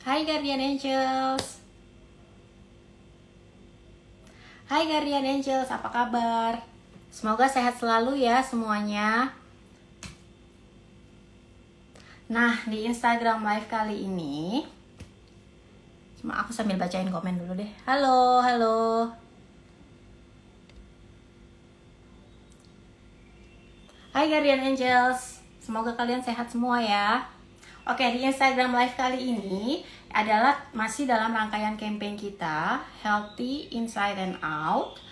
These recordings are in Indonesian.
Hai Guardian Angels. Hai Guardian Angels, apa kabar? Semoga sehat selalu ya semuanya. Nah, di Instagram Live kali ini, cuma aku sambil bacain komen dulu deh. Halo, halo. Hai Guardian Angels, semoga kalian sehat semua ya. Oke, di Instagram Live kali ini adalah masih dalam rangkaian campaign kita, Healthy Inside and Out.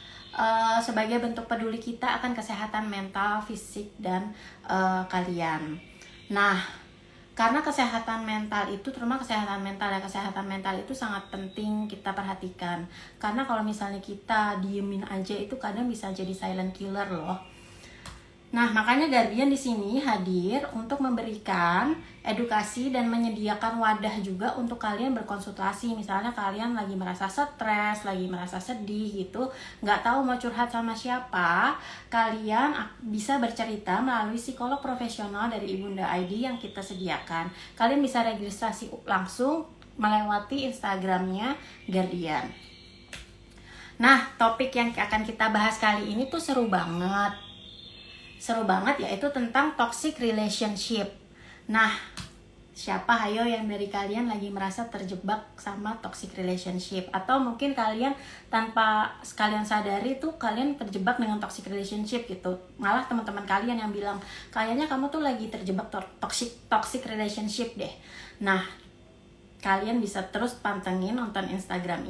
Sebagai bentuk peduli kita akan kesehatan mental, fisik, dan kalian. Nah, karena kesehatan mental itu, terutama kesehatan mental itu sangat penting kita perhatikan. Karena kalau misalnya kita diemin aja itu kadang bisa jadi silent killer loh. Nah, makanya Guardian di sini hadir untuk memberikan edukasi dan menyediakan wadah juga untuk kalian berkonsultasi. Misalnya kalian lagi merasa stres, lagi merasa sedih gitu, nggak tahu mau curhat sama siapa, kalian bisa bercerita melalui psikolog profesional dari Ibunda ID yang kita sediakan. Kalian bisa registrasi langsung melewati Instagramnya Guardian. Nah, topik yang akan kita bahas kali ini tuh seru banget yaitu tentang toxic relationship. Nah, siapa hayo yang dari kalian lagi merasa terjebak sama toxic relationship, atau mungkin kalian tanpa kalian sadari tuh kalian terjebak dengan toxic relationship gitu. Malah teman-teman kalian yang bilang kayaknya kamu tuh lagi terjebak toxic relationship deh. Nah, kalian bisa terus pantengin nonton Instagram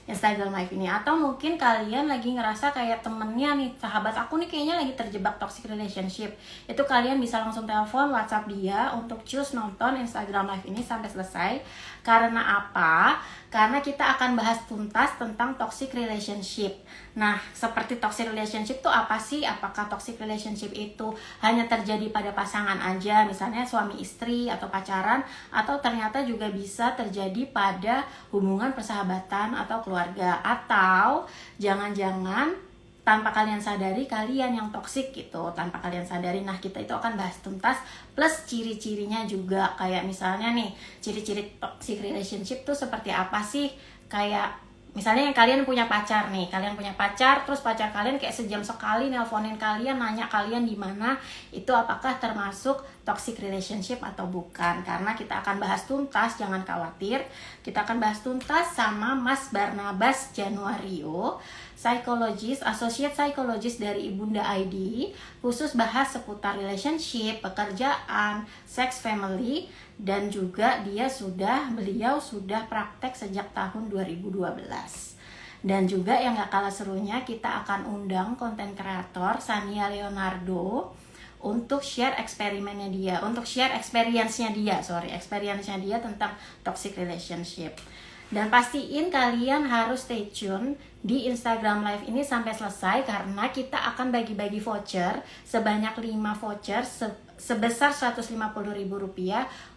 Live ini, atau mungkin kalian lagi ngerasa kayak temennya nih, sahabat aku nih kayaknya lagi terjebak toxic relationship. Itu kalian bisa langsung telepon, WhatsApp dia untuk choose nonton Instagram Live ini sampai selesai. Karena apa? Karena kita akan bahas tuntas tentang toxic relationship. Nah, seperti toxic relationship tuh apa sih? Apakah toxic relationship itu hanya terjadi pada pasangan aja, misalnya suami istri atau pacaran, atau ternyata juga bisa terjadi pada hubungan persahabatan atau keluarga, atau jangan-jangan tanpa kalian sadari kalian yang toksik gitu, tanpa kalian sadari. Nah, kita itu akan bahas tuntas plus ciri-cirinya juga. Kayak misalnya nih, ciri-ciri toxic relationship tuh seperti apa sih? Kayak misalnya kalian punya pacar nih, terus pacar kalian kayak sejam sekali nelponin kalian, nanya kalian di mana, itu apakah termasuk toxic relationship atau bukan? Karena kita akan bahas tuntas, jangan khawatir. Kita akan bahas tuntas sama Mas Barnabas Januario, associate psychologist dari Ibunda ID, khusus bahas seputar relationship, pekerjaan, sex, family, dan juga beliau sudah praktek sejak tahun 2012. Dan juga yang gak kalah serunya, kita akan undang konten kreator Sania Leonardo untuk share experience-nya dia tentang toxic relationship. Dan pastiin kalian harus stay tune di Instagram Live ini sampai selesai, karena kita akan bagi-bagi voucher sebanyak 5 voucher sebesar Rp150.000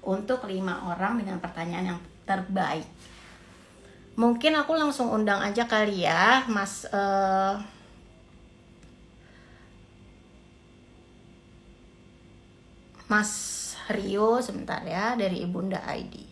untuk 5 orang dengan pertanyaan yang terbaik. Mungkin aku langsung undang aja kali ya Mas Rio sebentar ya, dari Ibunda ID.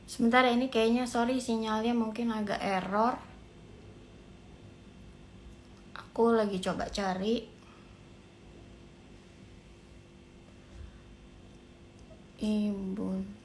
Sebentar ya, ini kayaknya sorry sinyalnya mungkin agak error. Aku lagi coba cari. Ibu.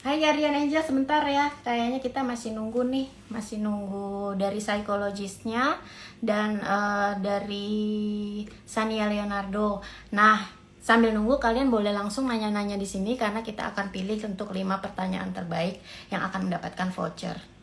Hai Guardian Angel, sebentar ya. Kayaknya kita masih nunggu nih, masih nunggu dari psikologisnya dan dari Sania Leonardo. Nah, sambil nunggu kalian boleh langsung nanya-nanya di sini karena kita akan pilih untuk 5 pertanyaan terbaik yang akan mendapatkan voucher.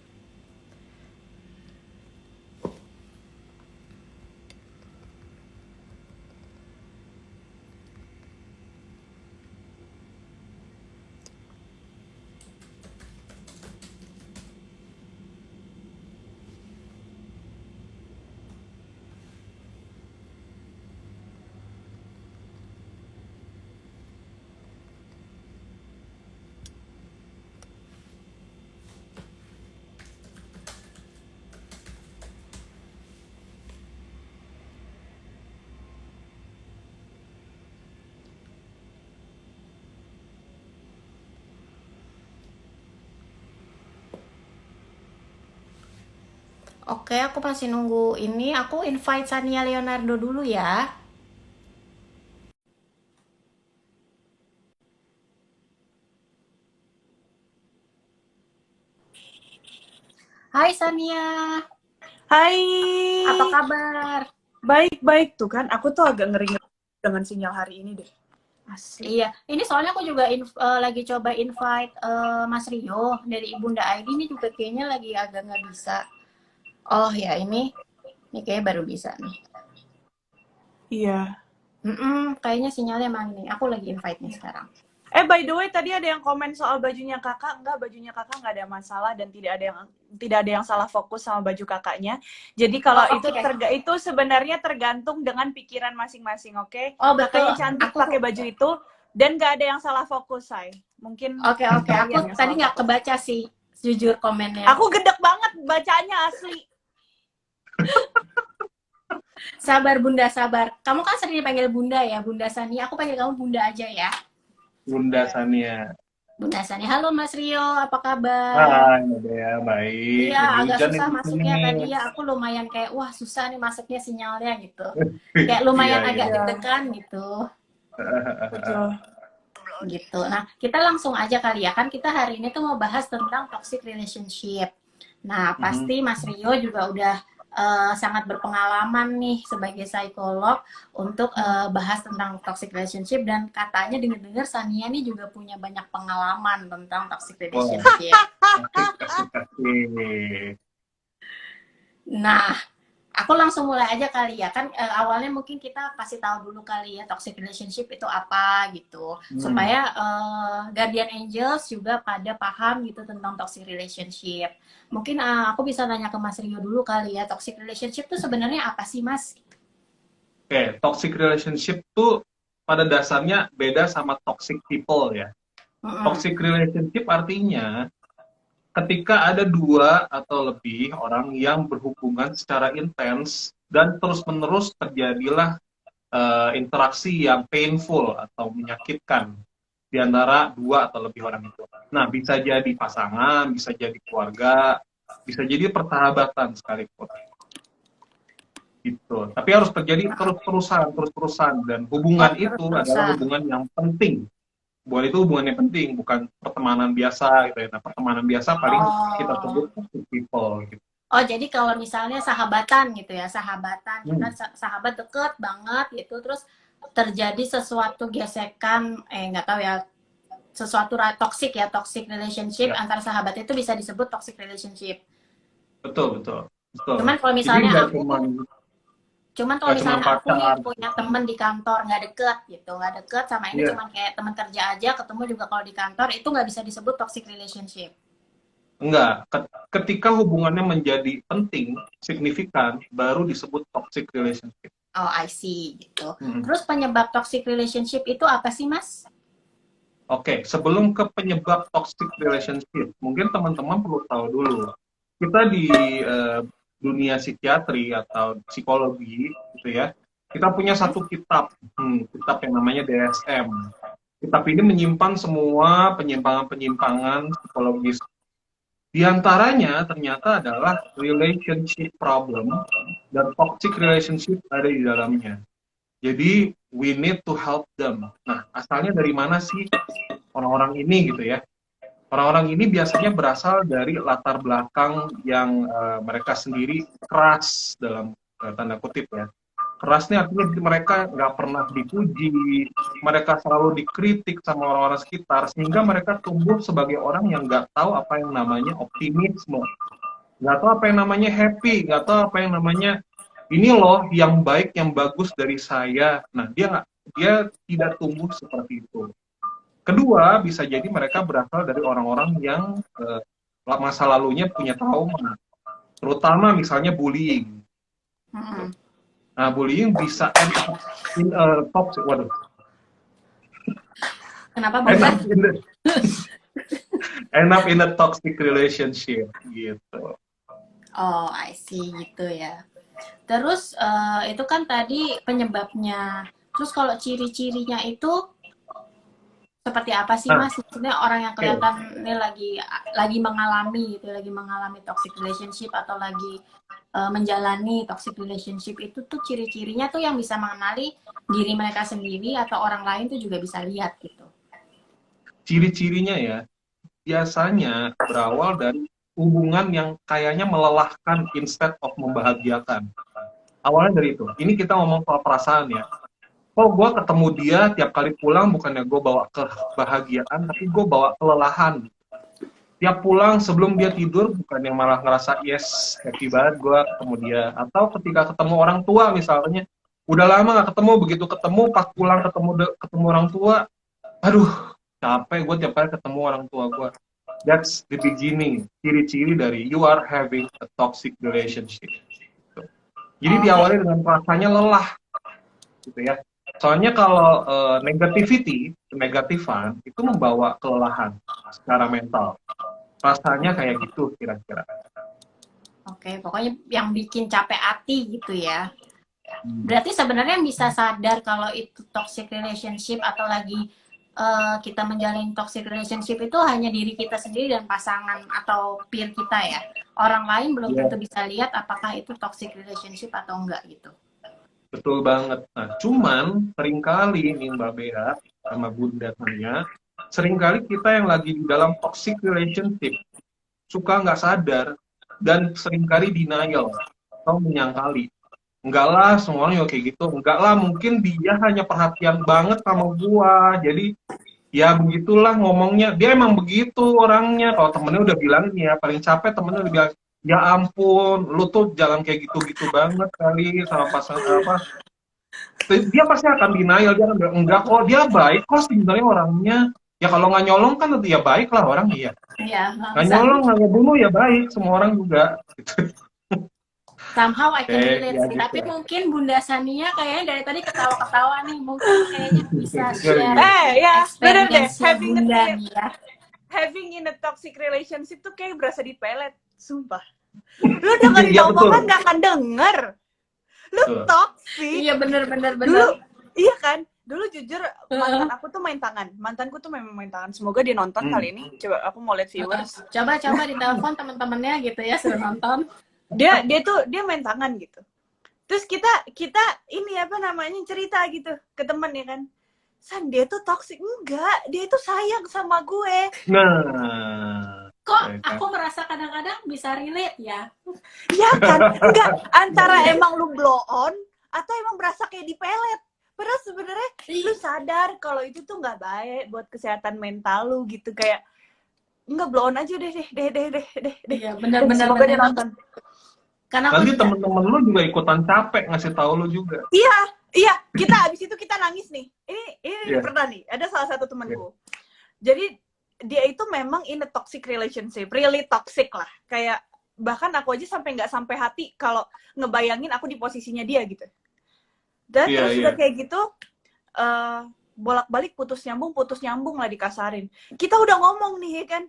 Oke, aku masih nunggu ini. Aku invite Sania Leonardo dulu ya. Hai Sania, Hai, apa kabar? baik-baik tuh kan. Aku tuh agak ngeri-ngeri dengan sinyal hari ini deh. Asli. Iya, ini soalnya aku juga lagi coba invite Mas Rio dari Ibunda ID, ini juga kayaknya lagi agak nggak bisa. Oh ya, ini kayaknya baru bisa nih. Iya. Kayaknya sinyalnya emang nih. Aku lagi invite nih sekarang. By the way, tadi ada yang komen soal bajunya kakak. Enggak, bajunya kakak nggak ada masalah dan tidak ada yang salah fokus sama baju kakaknya. Jadi kalau Oh, itu oke. itu sebenarnya tergantung dengan pikiran masing-masing, oke? Oh, betul. Kakaknya cantik Aku pakai baju itu dan nggak ada yang salah fokus, say. Mungkin oke. Aku kalian yang tadi salah nggak fokus. kebaca sih, jujur komennya. Aku gedek banget bacanya asli. Sabar Bunda, sabar. Kamu kan sering dipanggil Bunda ya, Bunda Sani. Aku panggil kamu Bunda aja ya. Bunda Sania. Bunda Sani. Halo Mas Rio, apa kabar? Hai, Dea, baik. Iya, Lagi agak hujan nih susah di sini masuknya nih. tadi ya. Aku lumayan kayak, wah susah nih masuknya sinyalnya gitu. Kayak Iya, lumayan iya. agak Iya, deg-degan gitu. betul. Gitu. Nah, kita langsung aja kali ya. Kan kita hari ini tuh mau bahas tentang toxic relationship. Nah, Mhm. pasti Mas Rio juga udah sangat berpengalaman nih sebagai psikolog untuk bahas tentang toxic relationship, dan katanya dengar-dengar Sania nih juga punya banyak pengalaman tentang toxic Wah, relationship. kasih. Nah, aku langsung mulai aja kali ya. Kan awalnya mungkin kita kasih tahu dulu kali ya toxic relationship itu apa gitu. Hmm. Supaya Guardian Angels juga pada paham gitu tentang toxic relationship. Mungkin aku bisa nanya ke Mas Rio dulu kali ya. Toxic relationship itu sebenarnya apa sih, Mas? Oke, toxic relationship tuh pada dasarnya beda sama toxic people ya. Mm-mm. Toxic relationship artinya ketika ada dua atau lebih orang yang berhubungan secara intens dan terus-menerus terjadilah interaksi yang painful atau menyakitkan di antara dua atau lebih orang itu. Nah, bisa jadi pasangan, bisa jadi keluarga, bisa jadi persahabatan sekalipun. Gitu. Tapi harus terjadi terus-terusan, dan Oh, hubungan itu adalah terus-terusan. hubungan yang penting. Buat itu hubungan yang penting, bukan pertemanan biasa gitu ya. Nah, pertemanan biasa paling kita Oh. sebut toxic people gitu. Oh, jadi kalau misalnya sahabatan gitu ya, sahabatan, kita Hmm. sahabat deket banget gitu, terus terjadi sesuatu gesekan, nggak tahu ya, sesuatu toxic ya, toxic relationship Ya, antara sahabat itu bisa disebut toxic relationship. betul, betul, betul. Cuman kalau Jadi misalnya nggak aku, cuma cuman kalau nggak cuma misalnya aku nih pacar punya gitu. temen di kantor nggak deket gitu, nggak deket sama ini Iya. cuman kayak teman kerja aja, ketemu juga kalau di kantor itu nggak bisa disebut toxic relationship. Enggak, ketika hubungannya menjadi penting, signifikan, baru disebut toxic relationship. Oh, I see gitu. Hmm. Terus penyebab toxic relationship itu apa sih, Mas? Oke, sebelum ke penyebab toxic relationship, mungkin teman-teman perlu tahu dulu. Kita di dunia psikiatri atau psikologi, gitu ya, kita punya Mm-mm. satu kitab yang namanya DSM. Kitab ini menyimpan semua penyimpangan-penyimpangan psikologis. Di antaranya ternyata adalah relationship problem dan toxic relationship ada di dalamnya. Jadi we need to help them. Nah, asalnya dari mana sih orang-orang ini gitu ya? Orang-orang ini biasanya berasal dari latar belakang yang mereka sendiri keras dalam tanda kutip ya. Kerasnya artinya mereka nggak pernah dipuji, mereka selalu dikritik sama orang-orang sekitar, sehingga mereka tumbuh sebagai orang yang nggak tahu apa yang namanya optimisme, nggak tahu apa yang namanya happy, nggak tahu apa yang namanya ini loh yang baik, yang bagus dari saya. Nah, dia tidak tumbuh seperti itu. Kedua, bisa jadi mereka berasal dari orang-orang yang masa lalunya punya trauma, terutama misalnya bullying. Mm-mm. Nah, bullying bisa end up in a toxic, waduh, Kenapa end Bunda? up in the, end up in a toxic relationship gitu. Oh, I see gitu ya. Terus itu kan tadi penyebabnya. Terus kalau ciri-cirinya itu seperti apa sih Nah, Mas? Maksudnya orang yang oke. kelihatan ini lagi mengalami gitu, lagi mengalami toxic relationship atau lagi menjalani toxic relationship itu tuh ciri-cirinya tuh yang bisa mengenali diri mereka sendiri atau orang lain tuh juga bisa lihat gitu. Ciri-cirinya ya, biasanya berawal dari hubungan yang kayaknya melelahkan instead of membahagiakan. Awalnya dari itu. Ini kita ngomong soal perasaan ya. Oh, gue ketemu dia tiap kali pulang bukannya gue bawa kebahagiaan, tapi gue bawa kelelahan. Tiap pulang sebelum dia tidur bukannya malah ngerasa yes, happy banget gue ketemu dia. Atau ketika ketemu orang tua misalnya, udah lama gak ketemu, begitu ketemu pas pulang ketemu orang tua, aduh capek gue tiap kali ketemu orang tua gue. That's the beginning, ciri-ciri dari you are having a toxic relationship. Jadi Oke. diawali dengan rasanya lelah, gitu ya. Soalnya kalau negativity, kenegatifan, itu membawa kelelahan secara mental. Rasanya kayak gitu kira-kira. Oke, pokoknya yang bikin capek hati gitu ya. Berarti sebenarnya yang bisa sadar kalau itu toxic relationship atau lagi kita menjalin toxic relationship itu hanya diri kita sendiri dan pasangan atau peer kita ya. Orang lain belum Ya, tentu bisa lihat apakah itu toxic relationship atau enggak gitu. betul banget. Nah, cuman seringkali nih Mbak Bea sama Bunda Tania, seringkali kita yang lagi di dalam toxic relationship suka nggak sadar dan seringkali denial atau menyangkali. Enggak lah, semua orang juga kayak gitu. Enggak lah, mungkin dia hanya perhatian banget sama gua. Jadi ya begitulah ngomongnya. Dia emang begitu orangnya. Kalau temennya udah bilang ya, paling capek temennya udah bilang, ya ampun, lu tuh jangan kayak gitu-gitu banget kali sama pasangan apa. Dia pasti akan denial, dia akan bilang, enggak kok, dia baik kok sebenarnya orangnya. Ya kalau nggak nyolong kan ya baik lah orang iya. Iya, Nggak nyolong, nggak ngebunuh ya baik, semua orang juga. somehow I can relate Ya sih. gitu Tapi lah. mungkin Bunda Sania kayaknya dari tadi ketawa-ketawa nih. Mungkin kayaknya bisa Ya, share ya. Ya, bener deh. experience-nya Bunda nih ya. Having in a toxic relationship tuh kayak berasa dipelet, sumpah. Lu dengerin Iya betul. omongan gak akan denger. Lu Betul. toxic. Iya bener. Dulu, iya kan? Dulu jujur, mantan aku tuh main tangan. Mantanku tuh memang main tangan. Semoga dia nonton kali ini. Coba aku mau lihat viewers. Coba ditelepon teman-temannya gitu ya, suruh nonton. Dia main tangan gitu. Terus kita ini apa namanya cerita gitu ke temen ya kan. San, dia tuh toxic. Enggak, dia tuh sayang sama gue. Nah, Kok aku merasa kadang-kadang bisa relate ya? Iya kan? Enggak, antara emang lu blow on atau emang berasa kayak dipelet. Padahal sebenarnya lu sadar kalau itu tuh nggak baik buat kesehatan mental lu gitu, kayak enggak, blow on aja deh. Iya, benar-benar. Semoga dia nonton. Karena aku nanti juga, temen-temen lu juga ikutan capek ngasih tahu lu juga. Iya, kita abis itu kita nangis nih. Ini Iya. pernah nih, ada salah satu temanku. Jadi dia itu memang in a toxic relationship, really toxic lah. Kayak bahkan aku aja nggak sampai hati kalau ngebayangin aku di posisinya dia gitu. Dan Iya, terus iya. udah kayak gitu, bolak-balik putus nyambung lah dikasarin. Kita udah ngomong nih ya kan,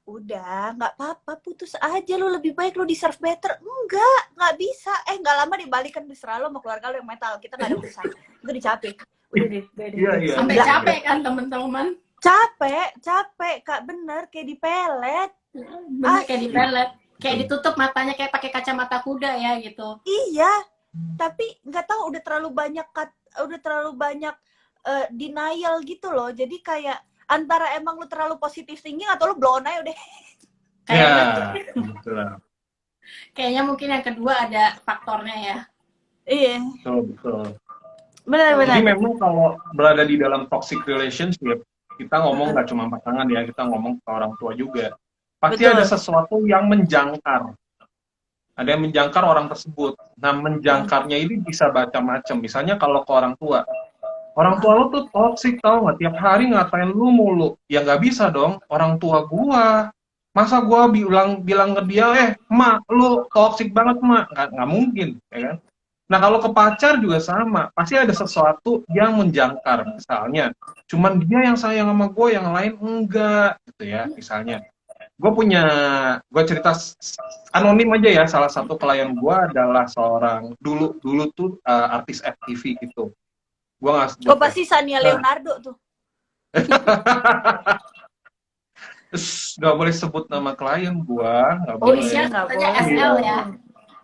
udah nggak apa-apa, putus aja, lu lebih baik, lu deserve better. Nggak bisa. Nggak lama dibalikan, terserah lu sama keluarga lu yang metal, kita nggak ada urusan. Itu dicapek. Udah deh. Iya. sampai Iya. capek kan teman-teman. Capek, Kak, bener, kayak dipelet. Bener kayak dipelet. Kayak ditutup matanya kayak pakai kacamata kuda ya gitu. Iya, tapi nggak tahu udah terlalu banyak denial gitu loh. Jadi kayak antara emang lu terlalu positif thinking atau lu blow on aja udah. Ya, Kayaknya betul. kayaknya mungkin yang kedua ada faktornya ya. Iya, Betul. Jadi benar-benar. memang kalau berada di dalam toxic relationship, kita ngomong nggak cuma pasangan ya, kita ngomong ke orang tua juga. Pasti Betul. ada sesuatu yang menjangkar. Ada yang menjangkar orang tersebut. Nah, menjangkarnya ini bisa macam-macam. Misalnya kalau ke orang tua lu tuh toxic, tau nggak? Tiap hari ngatain lu mulu. Ya nggak bisa dong, orang tua gua. Masa gua bilang ke dia, mak, lu toxic banget, mak. Nggak mungkin, ya kan? Nah, kalau ke pacar juga sama. Pasti ada sesuatu yang menjangkar. Misalnya, cuman dia yang sayang sama gue, yang lain enggak, gitu ya. Misalnya, gue cerita anonim aja ya. Salah satu klien gue adalah seorang, dulu tuh artis FTV gitu. Gue nggak sebut Oh, pasti Sania Leonardo tuh. nggak boleh sebut nama klien gue, nggak Oh boleh. iya, Nggak katanya boleh. SL ya.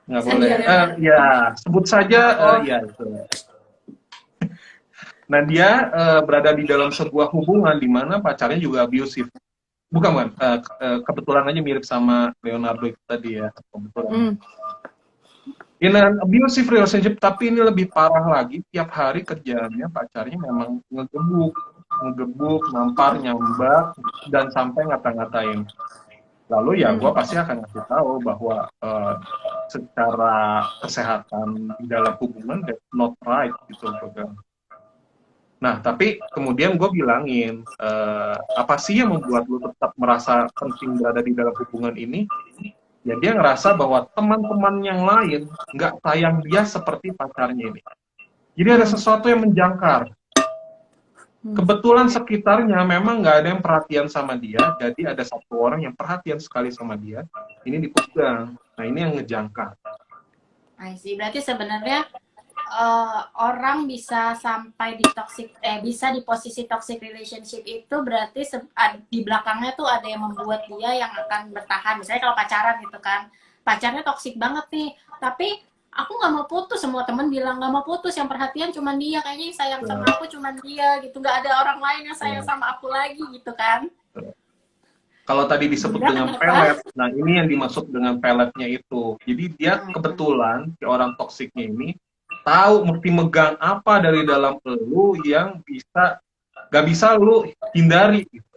Nggak Sania boleh. Leonardo. Ya, sebut saja, Oh. ya itu. Nah, dia berada di dalam sebuah hubungan di mana pacarnya juga abusive. Bukan. Kebetulan aja mirip sama Leonardo itu tadi ya. Kebetulan. In an abusive relationship, tapi ini lebih parah lagi. Tiap hari kerjaannya pacarnya memang ngegebuk, nampar, nyambak, dan sampai ngata-ngatain. Lalu ya gue pasti akan ngasih tahu bahwa secara kesehatan di dalam hubungan that's not right gitu. Nah, tapi kemudian gue bilangin, apa sih yang membuat lu tetap merasa penting berada di dalam hubungan ini? Ya dia ngerasa bahwa teman-teman yang lain nggak sayang dia seperti pacarnya ini. Jadi ada sesuatu yang menjangkar. Kebetulan sekitarnya memang nggak ada yang perhatian sama dia, jadi ada satu orang yang perhatian sekali sama dia, ini dipegang. Nah, ini yang ngejangkar. I see. Berarti sebenarnya orang bisa sampai bisa di posisi toxic relationship itu berarti di belakangnya tuh ada yang membuat dia yang akan bertahan. Misalnya kalau pacaran gitu kan, pacarnya toxic banget nih, tapi aku nggak mau putus, semua temen bilang nggak mau putus, yang perhatian cuma dia, kayaknya yang sayang sama aku cuma dia gitu, nggak ada orang lain yang sayang sama aku lagi gitu kan. Kalau tadi disebut dengan pelet, nah ini yang dimaksud dengan peletnya itu. Jadi dia kebetulan si orang toksiknya ini tahu mesti megang apa dari dalam lu yang gak bisa lu hindari gitu.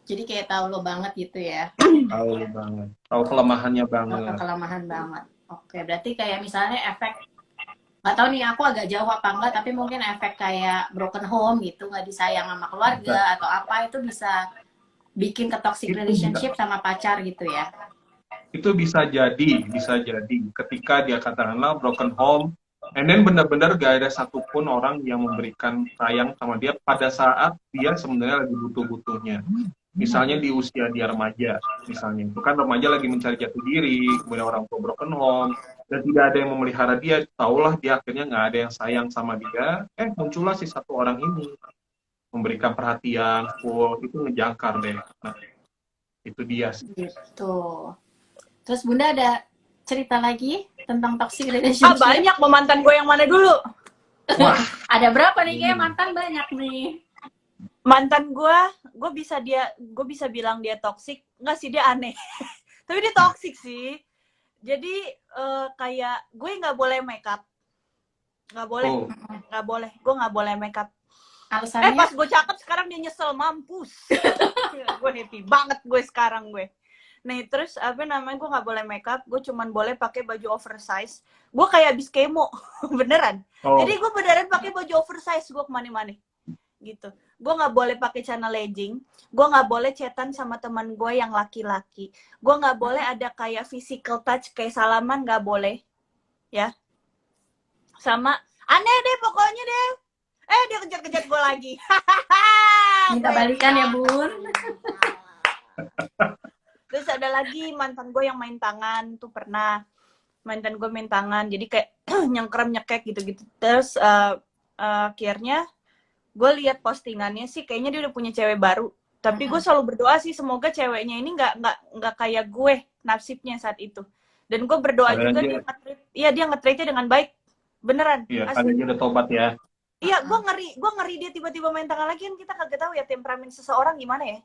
Jadi kayak tahu lo banget gitu ya. Tahu banget, tahu kelemahannya banget. Kelemahan banget. Oke, berarti kayak misalnya efek, nggak tahu nih aku agak jauh apa enggak, tapi mungkin efek kayak broken home gitu, nggak disayang sama keluarga atau apa, itu bisa bikin ke toxic relationship sama pacar gitu ya. Itu bisa jadi ketika dia katakanlah broken home, and then benar-benar gak ada satupun orang yang memberikan sayang sama dia pada saat dia sebenarnya lagi butuh-butuhnya. Misalnya di usia dia remaja, misalnya itu kan remaja lagi mencari jati diri, kemudian orang tua broken home, dan tidak ada yang memelihara dia, taulah dia akhirnya nggak ada yang sayang sama dia, muncullah si satu orang ini memberikan perhatian full, itu ngejangkar deh. Nah, itu dia sih. Gitu. Terus Bunda ada cerita lagi tentang toxic relationship? Banyak, mau mantan gue yang mana dulu? Wah, ada berapa nih? Kayak mantan banyak nih. Mantan gue bisa bilang dia toksik, nggak sih, dia aneh. Tapi dia toksik sih. Jadi kayak gue nggak boleh makeup, nggak boleh, gue nggak boleh makeup. Alasannya? Pas gue cakep sekarang dia nyesel, mampus. Gue happy banget gue sekarang gue. Nih terus gue nggak boleh makeup, gue cuman boleh pakai baju oversize. Gue kayak abis kemo, beneran. Jadi gue beneran pakai baju oversize gue kemana-mana gitu. Gue nggak boleh pakai celana legging, gue nggak boleh chatan sama teman gue yang laki-laki, gue nggak boleh ada kayak physical touch kayak salaman, nggak boleh ya. Sama aneh deh pokoknya deh. Dia kejar-kejar gue lagi. Minta balikan ya Bun. Terus ada lagi mantan gue yang main tangan tuh, pernah mantan gue main tangan, jadi kayak nyengkrem nyekek gitu-gitu. Terus akhirnya gue lihat postingannya sih kayaknya dia udah punya cewek baru, tapi gue selalu berdoa sih semoga ceweknya ini nggak kayak gue nasibnya saat itu. Dan gue berdoa juga dia nge-treatnya dengan baik, beneran. Iya, karena dia udah tobat ya. Iya, gue ngeri dia tiba-tiba main tangan lagi, kan kita kagak tahu ya temperamen seseorang gimana ya.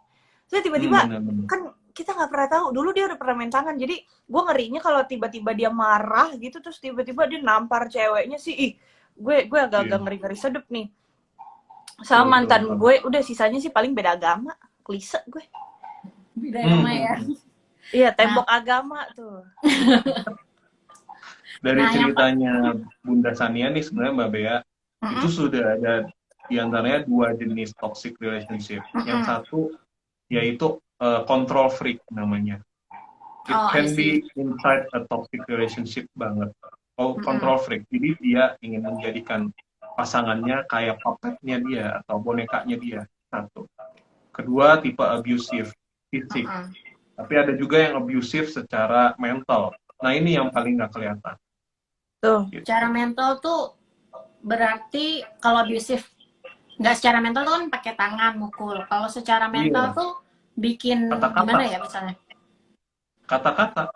Terus tiba-tiba Benar-benar. kan kita nggak pernah tahu. Dulu dia udah pernah main tangan, jadi gue ngerinya kalau tiba-tiba dia marah gitu, terus tiba-tiba dia nampar ceweknya sih. Ih, gue agak-agak Iya. ngeri-ngeri sedep nih. Betul, Sama betul, mantan betul. gue, udah sisanya sih paling beda agama, klise gue. Beda agama ya. Iya, tembok agama tuh. Dari Nah, yang ceritanya Bunda Sania nih sebenarnya Mbak Bea, itu sudah ada di antaranya 2 jenis toxic relationship. Yang satu yaitu control freak namanya. It Oh, I can see. be inside a toxic relationship banget. Oh, control freak. Jadi dia ingin menjadikan pasangannya kayak puppetnya dia atau bonekanya dia. Satu. Kedua, tipe abusive, fisik. Tapi ada juga yang abusive secara mental. Nah, ini yang paling nggak kelihatan. Tuh. Gitu. Secara mental tuh berarti kalau abusive nggak secara mental tuh kan pakai tangan mukul. Kalau secara mental Iya. tuh bikin Kata-kata. gimana ya misalnya? Kata-kata.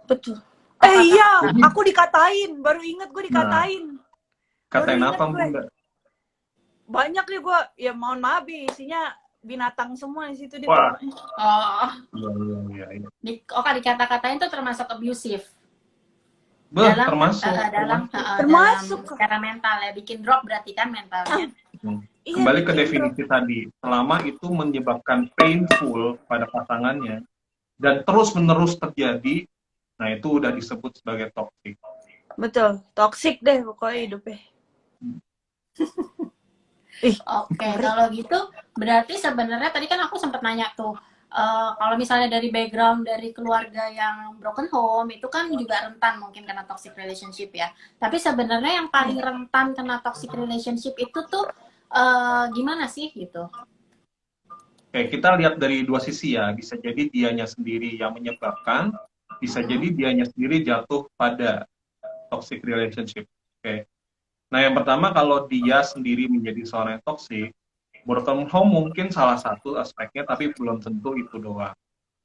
Betul. Kata-kata. Iya, Jadi, aku dikatain. Baru inget gue dikatain. katain Baru inget apa gue. Bunda? Banyak ya gue, ya mohon maaf ya, isinya binatang semua di situ. Wah. Oh, Iya. di kata-katain tuh termasuk abusive. Termasuk. Dalam secara mental ya, bikin drop berarti kan mentalnya. Iya, Kembali ke bikin definisi tadi, selama itu menyebabkan painful pada pasangannya dan terus-menerus terjadi, nah itu udah disebut sebagai toxic. Betul, toxic deh pokoknya hidupnya. Oke, kalau gitu berarti sebenarnya tadi kan aku sempat nanya tuh, kalau misalnya dari background dari keluarga yang broken home itu kan juga rentan mungkin kena toxic relationship ya. Tapi sebenarnya yang paling rentan kena toxic relationship itu tuh gimana sih gitu? Oke, kita lihat dari 2 sisi ya. Bisa jadi dianya sendiri yang menyebabkan, bisa jadi dianya sendiri jatuh pada toxic relationship. Oke. Nah, yang pertama kalau dia sendiri menjadi seorang yang toxic, broken home mungkin salah satu aspeknya, tapi belum tentu itu doang.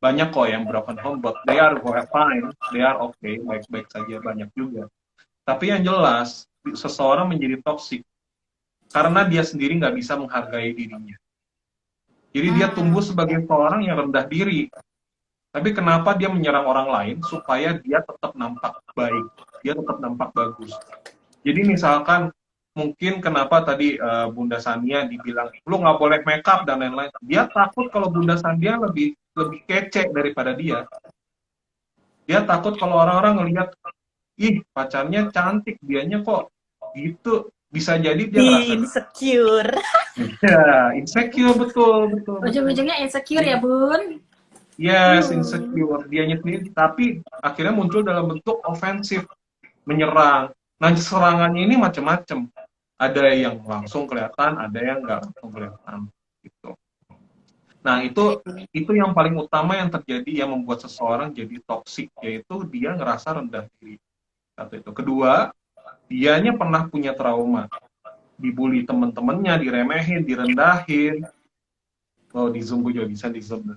Banyak kok yang broken home, but they are fine, they are okay, baik-baik saja, banyak juga. Tapi yang jelas, seseorang menjadi toxic karena dia sendiri nggak bisa menghargai dirinya. Jadi dia tumbuh sebagai seorang yang rendah diri. Tapi kenapa dia menyerang orang lain supaya dia tetap nampak baik, dia tetap nampak bagus. Jadi misalkan mungkin kenapa tadi Bunda Sania dibilang lu nggak boleh make up dan lain-lain. Dia takut kalau Bunda Sania lebih kece daripada dia. Dia takut kalau orang-orang ngelihat, ih pacarnya cantik, dianya kok gitu. Bisa jadi dia ngerasa insecure. ya, insecure, betul. Ujung-ujungnya insecure ya, Bun? Yes, insecure. Dianya sendiri, tapi akhirnya muncul dalam bentuk ofensif, menyerang. Nah, serangannya ini macam-macam. Ada yang langsung kelihatan, ada yang nggak langsung kelihatan. Gitu. Nah, itu yang paling utama yang terjadi yang membuat seseorang jadi toksik, yaitu dia ngerasa rendah diri. Satu itu. Kedua, dianya pernah punya trauma. Dibully teman-temannya, diremehin, direndahin. Oh, di Zoom gue juga bisa di Zoom.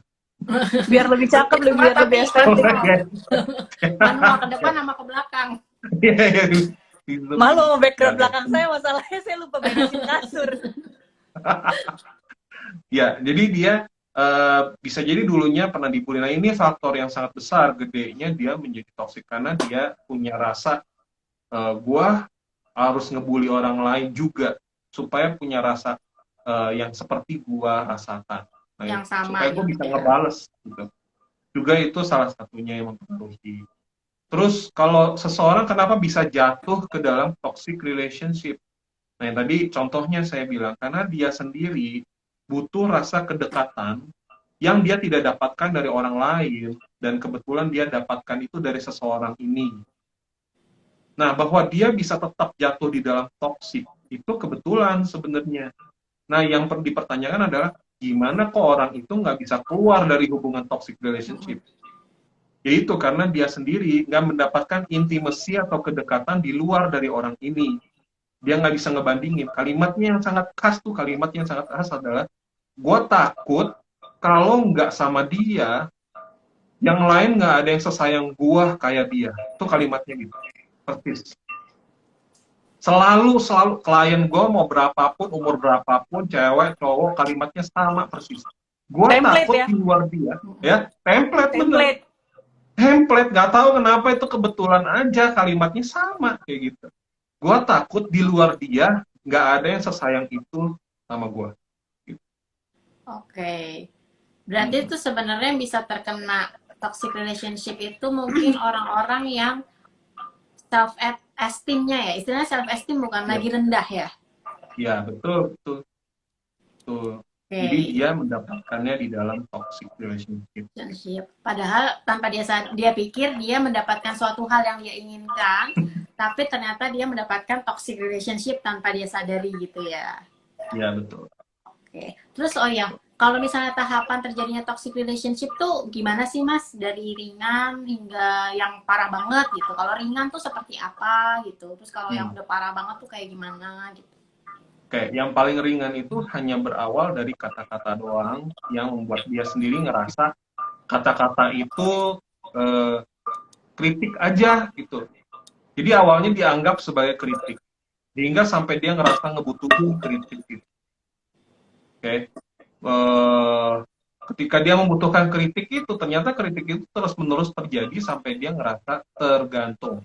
Biar lebih cakep, biar lebih estetik. Manual ke depan sama ke belakang. Malu background belakang saya, masalahnya saya lupa beresin kasur. Ya, jadi dia bisa jadi dulunya pernah dibully. Nah, ini faktor yang sangat besar, gedenya dia menjadi toksik karena dia punya rasa gua harus ngebully orang lain juga supaya punya rasa yang seperti gua rasakan. Nah, yang sama. Supaya gua bisa ngebales gitu. Juga itu salah satunya yang mempengaruhi. Terus kalau seseorang kenapa bisa jatuh ke dalam toxic relationship? Nah, yang tadi contohnya saya bilang karena dia sendiri butuh rasa kedekatan yang dia tidak dapatkan dari orang lain dan kebetulan dia dapatkan itu dari seseorang ini. Nah, bahwa dia bisa tetap jatuh di dalam toksik itu kebetulan sebenarnya. Nah, yang dipertanyakan adalah gimana kok orang itu nggak bisa keluar dari hubungan toxic relationship? Yaitu karena dia sendiri nggak mendapatkan intimacy atau kedekatan di luar dari orang ini. Dia nggak bisa ngebandingin. Kalimatnya yang sangat khas tuh, kalimat yang sangat khas adalah, gue takut kalau nggak sama dia, yang lain nggak ada yang sesayang gue kayak dia. Itu kalimatnya gitu. Persis. Selalu klien gue mau berapapun, umur berapapun, cewek, cowok, kalimatnya sama persis. Gue Template takut ya? di luar dia, ya template bener. Template. Template, nggak tahu kenapa itu kebetulan aja kalimatnya sama kayak gitu. Gue takut di luar dia nggak ada yang sesayang itu sama gue. Oke. Berarti itu sebenarnya yang bisa terkena toxic relationship itu mungkin orang-orang yang self esteemnya ya, istilahnya self esteem bukan lagi rendah ya. Ya betul betul betul. Jadi Oke. dia mendapatkannya di dalam toxic relationship. Relationship. Padahal tanpa dia pikir dia mendapatkan suatu hal yang dia inginkan, tapi ternyata dia mendapatkan toxic relationship tanpa dia sadari gitu ya. Ya betul. Oke. Terus oh ya, kalau misalnya tahapan terjadinya toxic relationship tuh gimana sih Mas? Dari ringan hingga yang parah banget gitu. Kalau ringan tuh seperti apa gitu. Terus kalau yang udah parah banget tuh kayak gimana gitu. Oke, yang paling ringan itu hanya berawal dari kata-kata doang yang membuat dia sendiri ngerasa kata-kata itu kritik aja gitu. Jadi awalnya dianggap sebagai kritik, hingga sampai dia ngerasa ngebutuhin kritik itu. Oke, ketika dia membutuhkan kritik itu, ternyata kritik itu terus-menerus terjadi sampai dia ngerasa tergantung.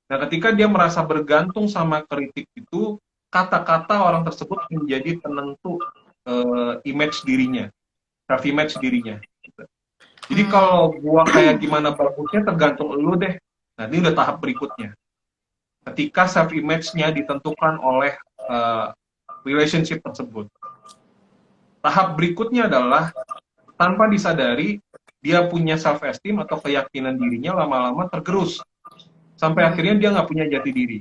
Nah, ketika dia merasa bergantung sama kritik itu, kata-kata orang tersebut menjadi penentu image dirinya, self image dirinya. Jadi kalau gua kayak gimana bagusnya tergantung lu deh. Nah, ini udah tahap berikutnya. Ketika self image-nya ditentukan oleh relationship tersebut. Tahap berikutnya adalah tanpa disadari dia punya self esteem atau keyakinan dirinya lama-lama tergerus. Sampai akhirnya dia nggak punya jati diri.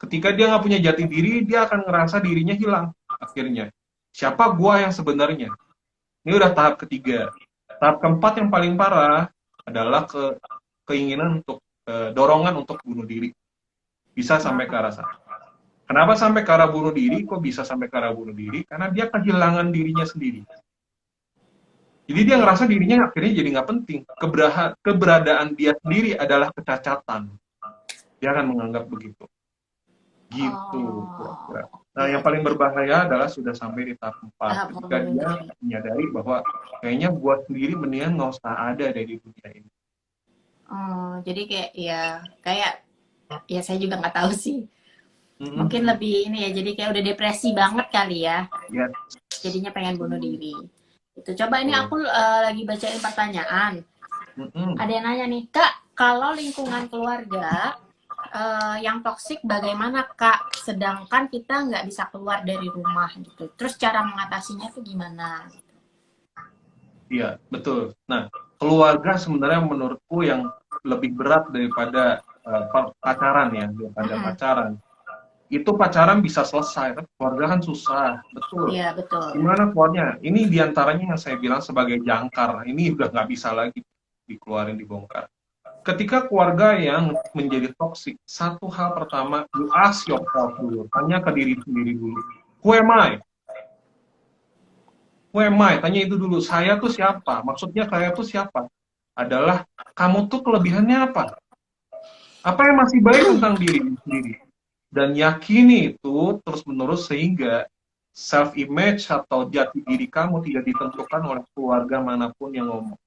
Ketika dia nggak punya jati diri, dia akan ngerasa dirinya hilang akhirnya. Siapa gua yang sebenarnya? Ini udah tahap ketiga. Tahap keempat yang paling parah adalah keinginan untuk dorongan untuk bunuh diri. Bisa sampai ke arah sana. Kenapa sampai ke arah bunuh diri? Kok bisa sampai ke arah bunuh diri? Karena dia kehilangan dirinya sendiri. Jadi dia ngerasa dirinya akhirnya jadi nggak penting. Keberadaan dia sendiri adalah kecacatan. Dia akan menganggap begitu. Gitu kira-kira. Nah, yang paling berbahaya adalah sudah sampai di tahap 4. Ketika dia menyadari bahwa kayaknya gua sendiri mendingan nggak usah ada di dunia ini. Jadi kayak ya saya juga nggak tahu sih. Mungkin lebih ini ya, jadi kayak udah depresi banget kali ya. Yes. Jadinya pengen bunuh diri. Itu coba ini aku lagi bacain pertanyaan. Ada yang nanya nih, Kak, kalau lingkungan keluarga yang toksik bagaimana Kak? Sedangkan kita nggak bisa keluar dari rumah gitu. Terus cara mengatasinya tuh gimana? Iya, betul. Nah, keluarga sebenarnya menurutku yang lebih berat daripada pacaran ya, daripada pacaran. Itu pacaran bisa selesai, tapi keluarga kan susah, betul. Iya, betul. Gimana keluarnya? Ini diantaranya yang saya bilang sebagai jangkar. Ini udah nggak bisa lagi dikeluarin, dibongkar. Ketika keluarga yang menjadi toksik, satu hal pertama, you ask yourself dulu, tanya ke diri sendiri dulu, who am I? Who am I? Tanya itu dulu, saya tuh siapa? Maksudnya saya tuh siapa? Adalah, kamu tuh kelebihannya apa? Apa yang masih baik tentang diri sendiri? Dan yakini itu terus-menerus sehingga self-image atau jati diri kamu tidak ditentukan oleh keluarga manapun yang ngomong.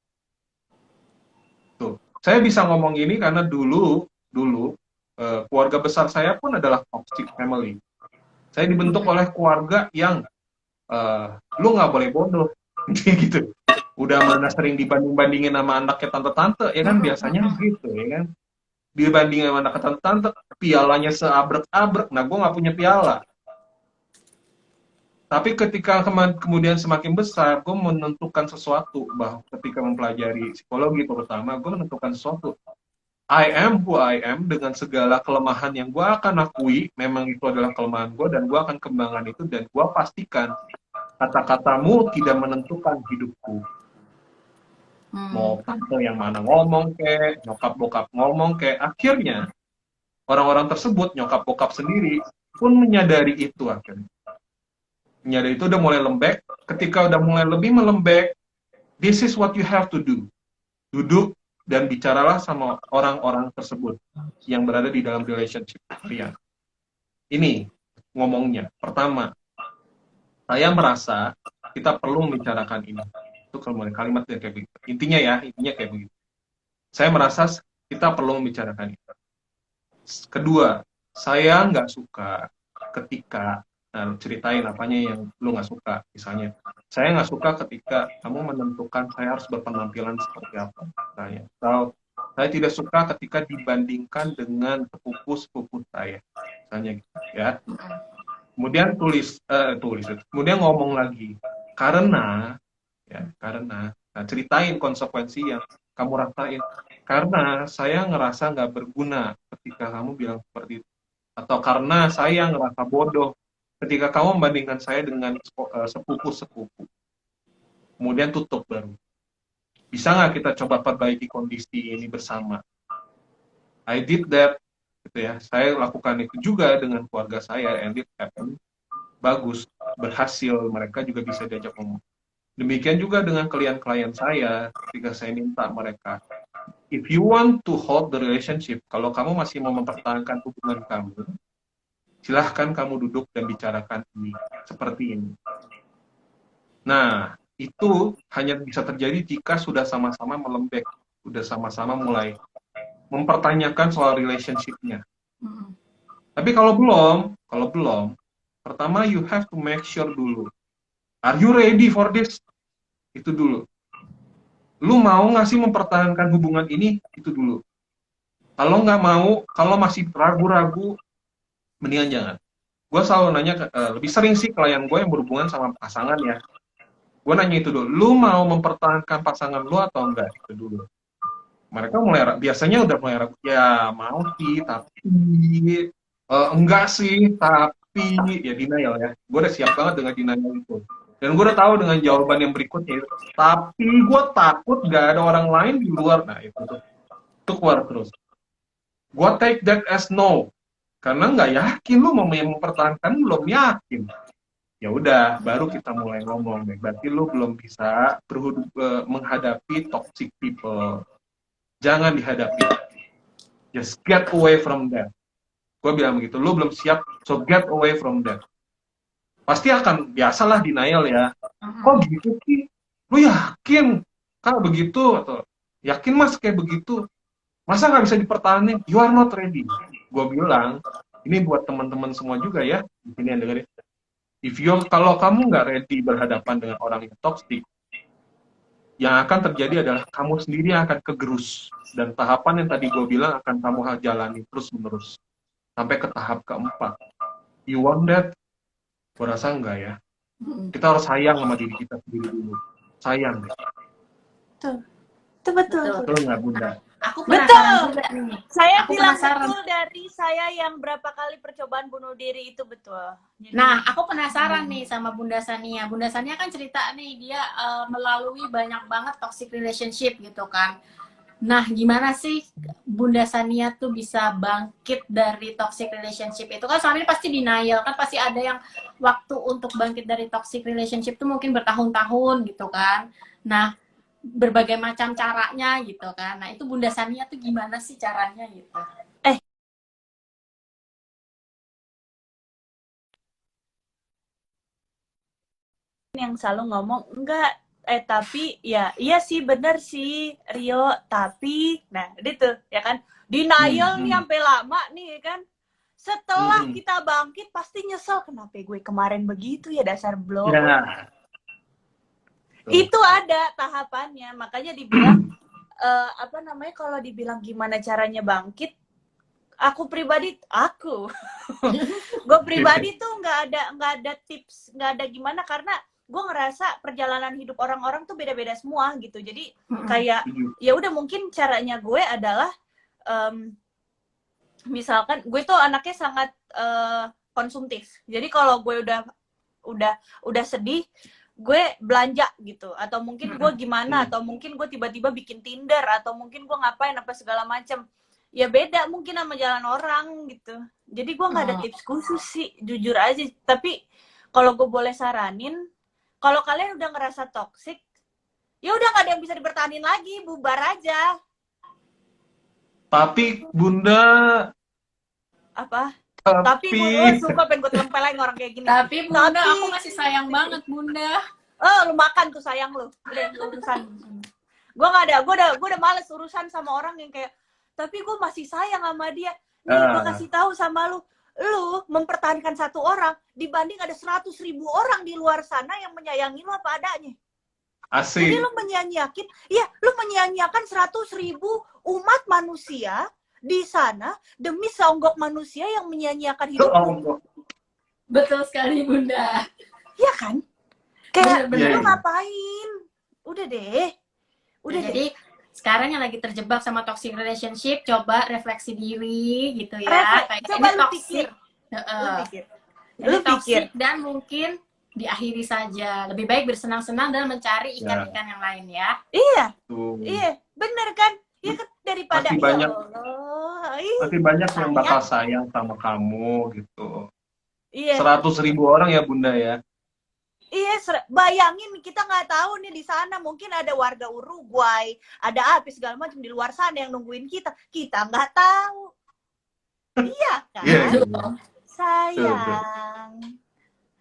Tuh. Saya bisa ngomong ini karena dulu keluarga besar saya pun adalah toxic family. Saya dibentuk oleh keluarga yang lu nggak boleh bodoh, gitu. Udah mana sering dibanding-bandingin sama anaknya tante-tante, ya kan biasanya gitu, ya kan. Dibandingin sama anak tante-tante, pialanya seabrek-abrek. Nah, gue nggak punya piala. Tapi ketika kemudian semakin besar, gue menentukan sesuatu, bahwa ketika mempelajari psikologi terutama, gue menentukan sesuatu. I am who I am dengan segala kelemahan yang gue akan akui, memang itu adalah kelemahan gue, dan gue akan kembangkan itu, dan gue pastikan kata-katamu tidak menentukan hidupku. Mau tante yang mana ngomong kek, nyokap bokap ngomong kek, akhirnya orang-orang tersebut, nyokap bokap sendiri, pun menyadari itu akhirnya. Menyadari itu udah mulai lembek, ketika udah mulai lebih melembek, this is what you have to do. Duduk dan bicaralah sama orang-orang tersebut yang berada di dalam relationship kalian. ini ngomongnya. Pertama, saya merasa kita perlu membicarakan ini. Itu kalimatnya kayak begitu. Intinya kayak begitu. Saya merasa kita perlu membicarakan itu. Kedua, saya nggak suka ketika ceritain apanya yang lu nggak suka. Misalnya, saya nggak suka ketika kamu menentukan saya harus berpenampilan seperti apa. Misalnya, atau saya tidak suka ketika dibandingkan dengan sepupu-sepupu saya. Misalnya gitu ya. Kemudian kemudian ngomong lagi. Karena ceritain konsekuensi yang kamu rasain. Karena saya ngerasa nggak berguna ketika kamu bilang seperti itu. Atau karena saya ngerasa bodoh ketika kamu membandingkan saya dengan sepupu-sepupu. Kemudian tutup baru. Bisa nggak kita coba perbaiki kondisi ini bersama? I did that, gitu ya. Saya lakukan itu juga dengan keluarga saya, and it happened. Bagus, berhasil. Mereka juga bisa diajak ngomong. Demikian juga dengan klien-klien saya, ketika saya minta mereka, if you want to hold the relationship, kalau kamu masih mau mempertahankan hubungan kamu, silahkan kamu duduk dan bicarakan ini, seperti ini. Nah, itu hanya bisa terjadi jika sudah sama-sama melembek, sudah sama-sama mulai mempertanyakan soal relationship-nya. Tapi kalau belum, pertama you have to make sure dulu. Are you ready for this? Itu dulu. Lu mau nggak sih mempertahankan hubungan ini? Itu dulu. Kalau nggak mau, kalau masih ragu-ragu, mendingan jangan. Gue selalu nanya, lebih sering sih klien gue yang berhubungan sama pasangan ya. Gue nanya itu dulu, lu mau mempertahankan pasangan lu atau enggak? Itu dulu. Mereka biasanya udah mulai ragu, ya mau sih, tapi enggak sih, tapi ya denial ya. Gue udah siap banget dengan denial itu. Dan gue udah tahu dengan jawaban yang berikutnya, tapi gue takut gak ada orang lain di luar. Nah itu keluar terus. Gue take that as no, karena nggak yakin lu mau mempertahankan, belum yakin. Ya udah, baru kita mulai ngomong. Berarti lu belum bisa menghadapi toxic people. Jangan dihadapi. Just get away from them. Gue bilang begitu, lu belum siap, so get away from them. Pasti akan, biasalah denial ya. Kok gitu sih? Lu yakin? Kak begitu? Atau yakin mas kayak begitu? Masa nggak bisa dipertahankan? You are not ready. Gue bilang, ini buat teman-teman semua juga ya, ini yang dengerin. Kalau kamu nggak ready berhadapan dengan orang yang toxic, yang akan terjadi adalah kamu sendiri yang akan kegerus. Dan tahapan yang tadi gue bilang akan kamu jalani terus-menerus. Sampai ke tahap keempat. You want that? Gue rasa enggak ya. Kita harus sayang sama diri kita sendiri dulu. Sayang. Betul. Betul nggak Bunda? Aku penasaran juga nih. Saya Aku bilang penasaran. betul dari saya yang berapa kali percobaan bunuh diri itu betul. Jadi, Nah, aku penasaran nih sama Bunda Sania. Bunda Sania kan cerita nih, dia melalui banyak banget toxic relationship gitu kan. Nah, gimana sih Bunda Sania tuh bisa bangkit dari toxic relationship itu? Kan soalnya pasti denial, kan pasti ada yang waktu untuk bangkit dari toxic relationship tuh mungkin bertahun-tahun gitu kan. Nah, berbagai macam caranya gitu kan. Nah, itu Bunda Sania tuh gimana sih caranya gitu? yang selalu ngomong enggak tapi ya iya sih bener sih Rio tapi nah itu ya kan denial nih sampai lama nih ya kan setelah kita bangkit pasti nyesel kenapa gue kemarin begitu ya dasar blok Ya. itu ada tahapannya makanya dibilang kalau dibilang gimana caranya bangkit gue pribadi tuh nggak ada tips nggak ada gimana karena gue ngerasa perjalanan hidup orang-orang tuh beda-beda semua gitu jadi kayak ya udah mungkin caranya gue adalah misalkan gue tuh anaknya sangat konsumtif jadi kalau gue udah sedih gue belanja gitu atau mungkin gue gimana atau mungkin gue tiba-tiba bikin Tinder atau mungkin gue ngapain apa segala macam ya beda mungkin sama jalan orang gitu jadi gue nggak ada tips khusus sih jujur aja tapi kalau gue boleh saranin kalau kalian udah ngerasa toxic, ya udah nggak ada yang bisa dipertahanin lagi, bubar aja. Tapi Bunda, apa? Tapi Tapi gue suka pengen gue tempelin orang kayak gini. Tapi Bunda, Tapi- aku masih sayang banget Bunda. Lu makan tuh sayang lu. Udah urusan. Gue nggak ada, gue udah males urusan sama orang yang kayak, tapi gue masih sayang sama dia. Nih gue kasih tahu sama lu mempertahankan satu orang dibanding ada 100.000 orang di luar sana yang menyayangi lu apa adanya. Jadi asik. lu menyia-nyiakan 100.000 umat manusia di sana demi seonggok manusia yang menyia-nyiakan hidup lu. Allah. Betul sekali Bunda. Iya kan? Kayak Bener-bener. lu ngapain? Udah deh. Udah deh. Jadi sekarang yang lagi terjebak sama toxic relationship, coba refleksi diri gitu ya. Kayak Coba ini lu toxic. pikir. Lu pikir. Ini Lu toxic pikir. dan mungkin diakhiri saja. Lebih baik bersenang-senang dan mencari ikan-ikan yang lain ya. Iya, Tuh. iya, bener kan? Iya kan daripada Masih ya banyak. Allah. Ih, Masih banyak yang sayang. bakal sayang sama kamu gitu. Iya. 100.000 orang ya Bunda ya. Iya, bayangin kita nggak tahu nih di sana mungkin ada warga Uruguay, ada apa segala macam di luar sana yang nungguin kita nggak tahu. Iya kan? Iya. Sayang.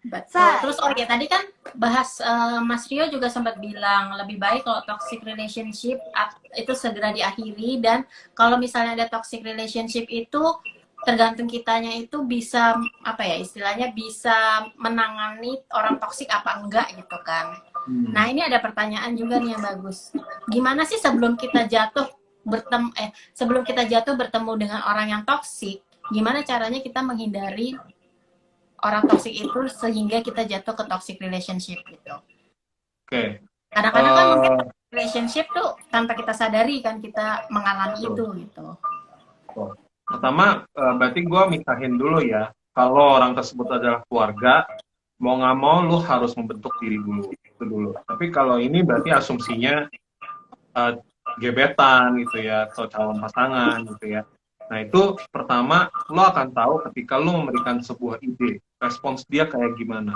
Betul. Sayang. Terus tadi kan bahas Mas Rio juga sempat bilang lebih baik kalau toxic relationship itu segera diakhiri, dan kalau misalnya ada toxic relationship itu tergantung kitanya itu bisa apa ya istilahnya bisa menangani orang toksik apa enggak gitu kan. Nah ini ada pertanyaan juga nih yang bagus. Gimana sih sebelum kita jatuh bertemu dengan orang yang toksik, gimana caranya kita menghindari orang toksik itu sehingga kita jatuh ke toxic relationship gitu. Oke. Kadang-kadang kan mungkin relationship tuh tanpa kita sadari kan kita mengalami itu gitu. Pertama, berarti gue misahin dulu ya. Kalau orang tersebut adalah keluarga, mau nggak mau lu harus membentuk diri dulu. Itu dulu. Tapi kalau ini berarti asumsinya gebetan gitu ya, atau calon pasangan gitu ya. Nah itu pertama, lo akan tahu ketika lo memberikan sebuah ide. Respons dia kayak gimana.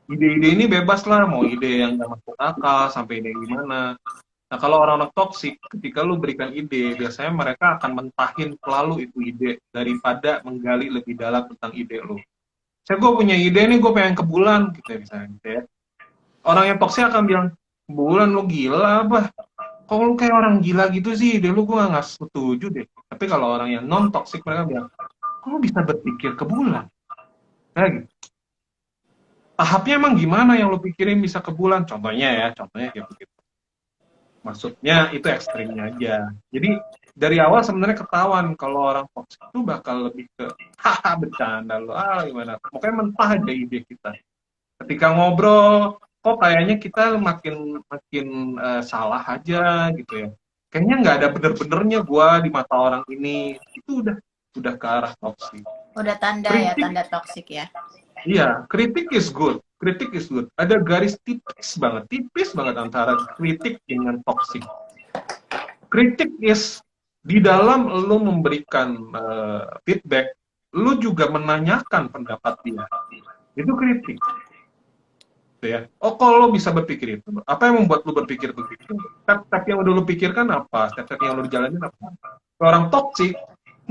Ide-ide ini bebas lah, mau ide yang nggak masuk akal, sampai ide yang gimana. Nah, kalau orang-orang toksik, ketika lu berikan ide, biasanya mereka akan mentahin selalu itu ide daripada menggali lebih dalam tentang ide lu. Saya gue punya ide nih, gue pengen ke bulan, gitu ya, misalnya. Gitu ya. Orang yang toksik akan bilang, bulan lu gila apa? Kok lu kayak orang gila gitu sih, ide lu gue nggak setuju deh. Tapi kalau orang yang non-toksik, mereka bilang, kok lu bisa berpikir ke bulan? Kayak gitu. Tahapnya emang gimana yang lu pikirin bisa ke bulan? Contohnya kayak begitu. Maksudnya itu ekstrimnya aja. Jadi dari awal sebenarnya ketahuan kalau orang toksik itu bakal lebih ke haha bercanda lo, gimana. Pokoknya mentah aja ide kita. Ketika ngobrol, kok kayaknya kita makin salah aja gitu ya. Kayaknya nggak ada bener-benernya gua di mata orang ini. Itu udah ke arah toksik. Udah tanda toksik ya. Iya, kritik is good. Kritik is good. Ada garis tipis banget antara kritik dengan toxic. Kritik is di dalam lu memberikan feedback, lu juga menanyakan pendapat dia. Itu kritik. Gitu ya. Oh, kalau lo bisa berpikir itu, apa yang membuat lu berpikir begitu? Step-step yang udah lu pikirkan apa? Step-step yang lu jalanin apa? Orang toksik,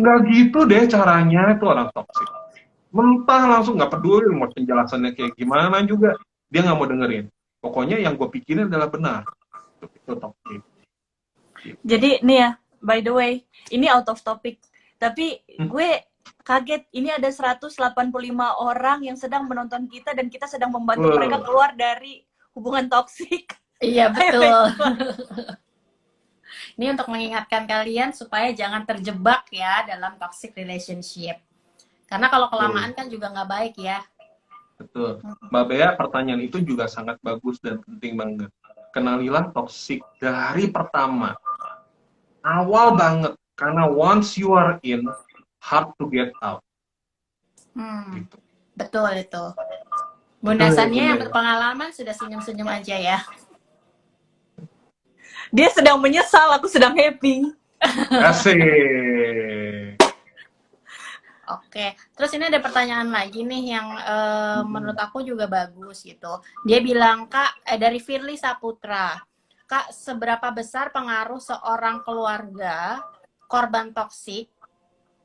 nggak gitu deh caranya itu orang toksik. Mentah langsung, nggak peduli mau penjelasannya kayak gimana juga, dia nggak mau dengerin. Pokoknya yang gue pikirin adalah benar. Itu toxic. Jadi nih ya, by the way, ini out of topic. Tapi gue kaget, ini ada 185 orang yang sedang menonton kita dan kita sedang membantu mereka keluar dari hubungan toksik. Iya betul. Ini untuk mengingatkan kalian supaya jangan terjebak ya dalam toxic relationship. Karena kalau kelamaan kan juga nggak baik ya. Betul. Mbak Bea, pertanyaan itu juga sangat bagus dan penting banget. Kenalilah toksik dari pertama. Awal banget. Karena once you are in, hard to get out. Gitu. Betul itu. Bunda Sania yang berpengalaman sudah senyum-senyum aja ya. Dia sedang menyesal, aku sedang happy. Asik. Oke, terus ini ada pertanyaan lagi nih yang menurut aku juga bagus gitu. Dia bilang, dari Firly Saputra, Kak, seberapa besar pengaruh seorang keluarga korban toksik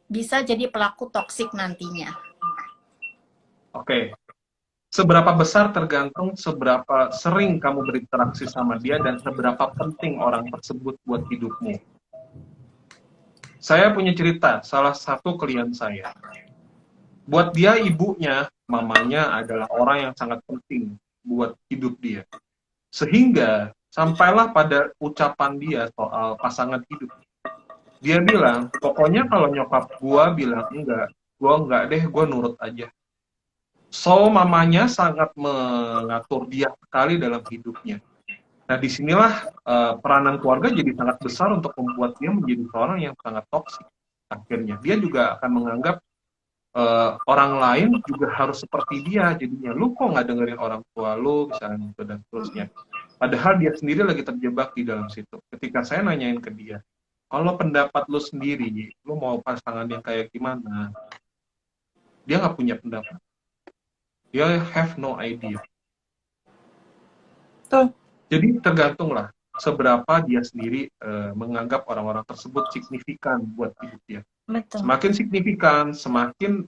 bisa jadi pelaku toksik nantinya? Oke. Seberapa besar tergantung seberapa sering kamu berinteraksi sama dia dan seberapa penting orang tersebut buat hidupmu. Saya punya cerita, salah satu klien saya. Buat dia, ibunya, mamanya adalah orang yang sangat penting buat hidup dia. Sehingga sampailah pada ucapan dia soal pasangan hidup. Dia bilang, pokoknya kalau nyokap gua bilang gua enggak deh, gua nurut aja. So, mamanya sangat mengatur dia sekali dalam hidupnya. Nah, disinilah peranan keluarga jadi sangat besar untuk membuat dia menjadi seorang yang sangat toksik. Akhirnya, dia juga akan menganggap orang lain juga harus seperti dia. Jadinya, lu kok nggak dengerin orang tua lu, misalnya gitu, dan seterusnya. Padahal dia sendiri lagi terjebak di dalam situ. Ketika saya nanyain ke dia, kalau pendapat lu sendiri, lu mau pasangan yang kayak gimana? Dia nggak punya pendapat. Dia have no idea. Tuh. Jadi tergantunglah seberapa dia sendiri menganggap orang-orang tersebut signifikan buat hidup dia. Betul. Semakin signifikan, semakin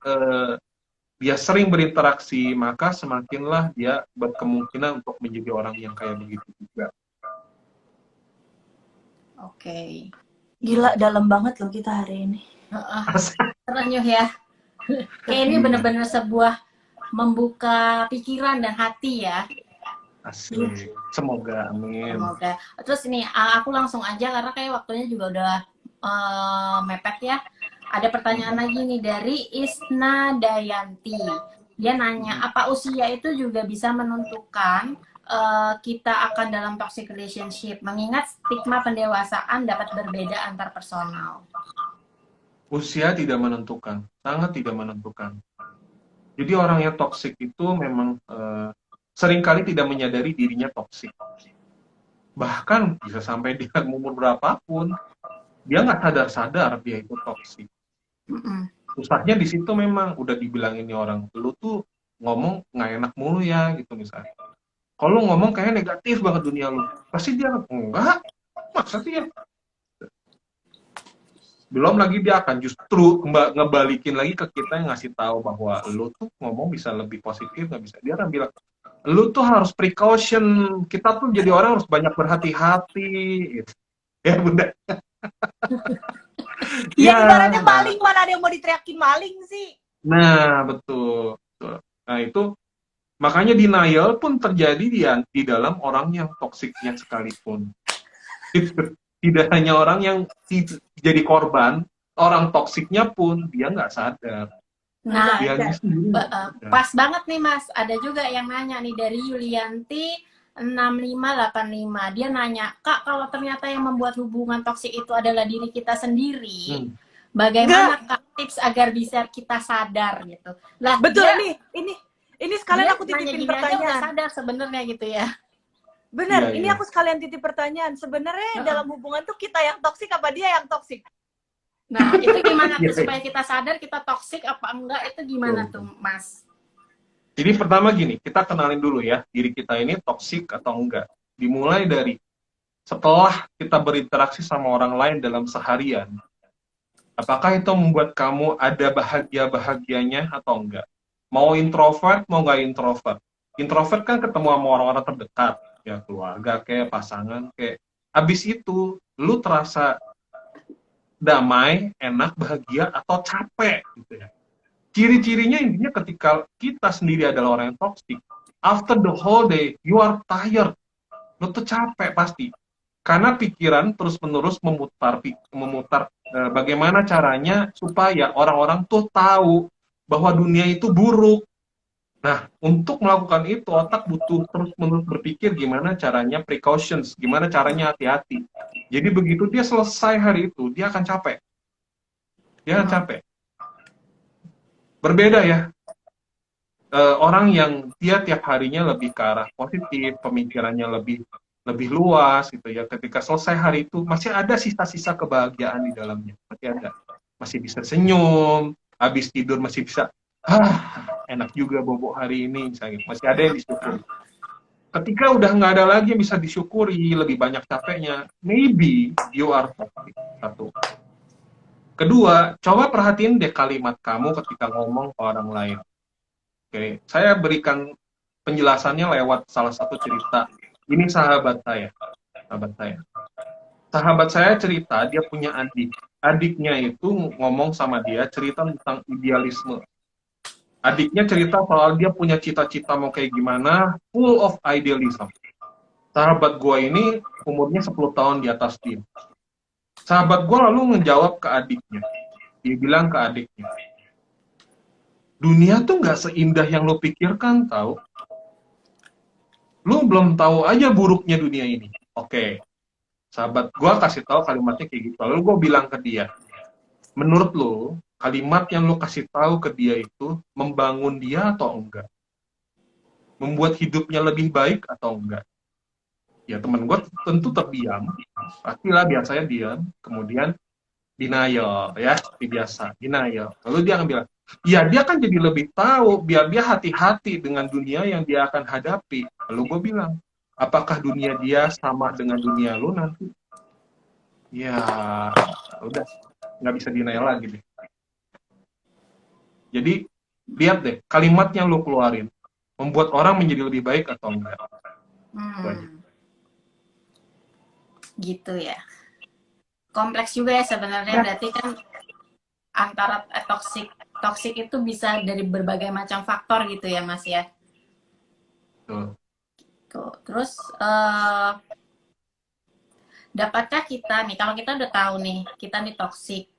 dia sering berinteraksi, maka semakinlah dia berkemungkinan untuk menjadi orang yang kayak begitu juga. Oke. Gila, dalam banget loh kita hari ini. Keren ya. Kayak ini benar-benar sebuah membuka pikiran dan hati ya. Asik. Semoga, amin. Semoga. Terus ini aku langsung aja karena kayak waktunya juga udah mepet ya. Ada pertanyaan lagi nih dari Isna Dayanti. Dia nanya, apa usia itu juga bisa menentukan kita akan dalam toxic relationship? Mengingat stigma pendewasaan dapat berbeda antar personal. Usia tidak menentukan, sangat tidak menentukan. Jadi orang yang toksik itu memang seringkali tidak menyadari dirinya toksik. Bahkan bisa sampai dia umur berapapun, dia nggak sadar-sadar dia itu toksik. Susahnya di situ memang udah dibilangin nih orang, lu tuh ngomong nggak enak mulu ya gitu misalnya. Kalau lu ngomong kayak negatif banget dunia lu, pasti dia enggak, masa sih ya? Belum lagi dia akan justru ngebalikin lagi ke kita yang ngasih tahu bahwa lu tuh ngomong bisa lebih positif, nggak bisa. Dia akan bilang, lu tuh harus precaution, kita tuh jadi orang harus banyak berhati-hati gitu. Ya bunda. Ya ibaratnya maling, mana ada yang mau diteriakin maling sih. Nah betul. Nah itu makanya denial pun terjadi di dalam orang yang toksiknya sekalipun. Tidak hanya orang yang jadi korban, orang toksiknya pun dia nggak sadar. Nah, dia pas banget nih Mas. Ada juga yang nanya nih dari Yulianti 6585. Dia nanya, Kak, kalau ternyata yang membuat hubungan toksik itu adalah diri kita sendiri, bagaimana Kak tips agar bisa kita sadar gitu? Lah, betul ini sekalian aku titipin pertanyaan. Udah sadar sebenarnya gitu ya. Bener, ini aku sekalian titip pertanyaan. Sebenarnya dalam hubungan tuh kita yang toksik apa dia yang toksik? Nah, itu gimana tuh supaya kita sadar kita toksik apa enggak, itu gimana tuh, Mas? Jadi pertama gini, kita kenalin dulu ya, diri kita ini toksik atau enggak. Dimulai dari setelah kita berinteraksi sama orang lain dalam seharian, apakah itu membuat kamu ada bahagia-bahagianya atau enggak? Mau introvert, mau nggak introvert. Introvert kan ketemu sama orang-orang terdekat, ya keluarga, kayak pasangan, kayak. Abis itu, lu terasa damai, enak, bahagia, atau capek gitu ya. Ciri-cirinya intinya ketika kita sendiri adalah orang yang toxic, after the whole day, you are tired. Lu tuh capek pasti. Karena pikiran terus-menerus memutar bagaimana caranya supaya orang-orang tuh tahu bahwa dunia itu buruk. Nah, untuk melakukan itu, otak butuh terus-menerus berpikir gimana caranya precautions, gimana caranya hati-hati. Jadi begitu dia selesai hari itu, dia akan capek. Dia akan capek. Berbeda ya, orang yang dia tiap harinya lebih ke arah positif, pemikirannya lebih luas gitu ya. Ketika selesai hari itu masih ada sisa-sisa kebahagiaan di dalamnya, masih ada, masih bisa senyum, habis tidur masih bisa, enak juga bobo hari ini, misalnya masih ada yang disyukuri. Ketika udah nggak ada lagi yang bisa disyukuri, lebih banyak capeknya, maybe you are toxic. Satu. Kedua, coba perhatiin deh kalimat kamu ketika ngomong ke orang lain. Oke, saya berikan penjelasannya lewat salah satu cerita. Ini sahabat saya. Sahabat saya cerita, dia punya adik. Adiknya itu ngomong sama dia, cerita tentang idealisme. Adiknya cerita soal dia punya cita-cita mau kayak gimana, full of idealism. Sahabat gue ini umurnya 10 tahun di atas dia. Sahabat gue lalu ngejawab ke adiknya. Dia bilang ke adiknya, dunia tuh nggak seindah yang lo pikirkan, tau. Lo belum tahu aja buruknya dunia ini. Oke, sahabat gue kasih tahu kalimatnya kayak gitu. Lalu gue bilang ke dia, menurut lo, kalimat yang lo kasih tahu ke dia itu membangun dia atau enggak? Membuat hidupnya lebih baik atau enggak? Ya teman gue tentu terdiam, pastilah biasanya diam, kemudian denial, ya seperti biasa, denial. Lalu dia akan bilang, ya dia kan jadi lebih tahu, biar dia hati-hati dengan dunia yang dia akan hadapi. Lalu gue bilang, apakah dunia dia sama dengan dunia lo nanti? Ya udah, nggak bisa denial lagi deh. Jadi lihat deh, kalimat yang lo keluarin membuat orang menjadi lebih baik atau enggak. Gitu ya. Kompleks juga ya sebenarnya, berarti kan antara toxic itu bisa dari berbagai macam faktor gitu ya Mas ya. Tuh. Terus dapatkah kita nih, kalau kita udah tahu nih kita nih toxic,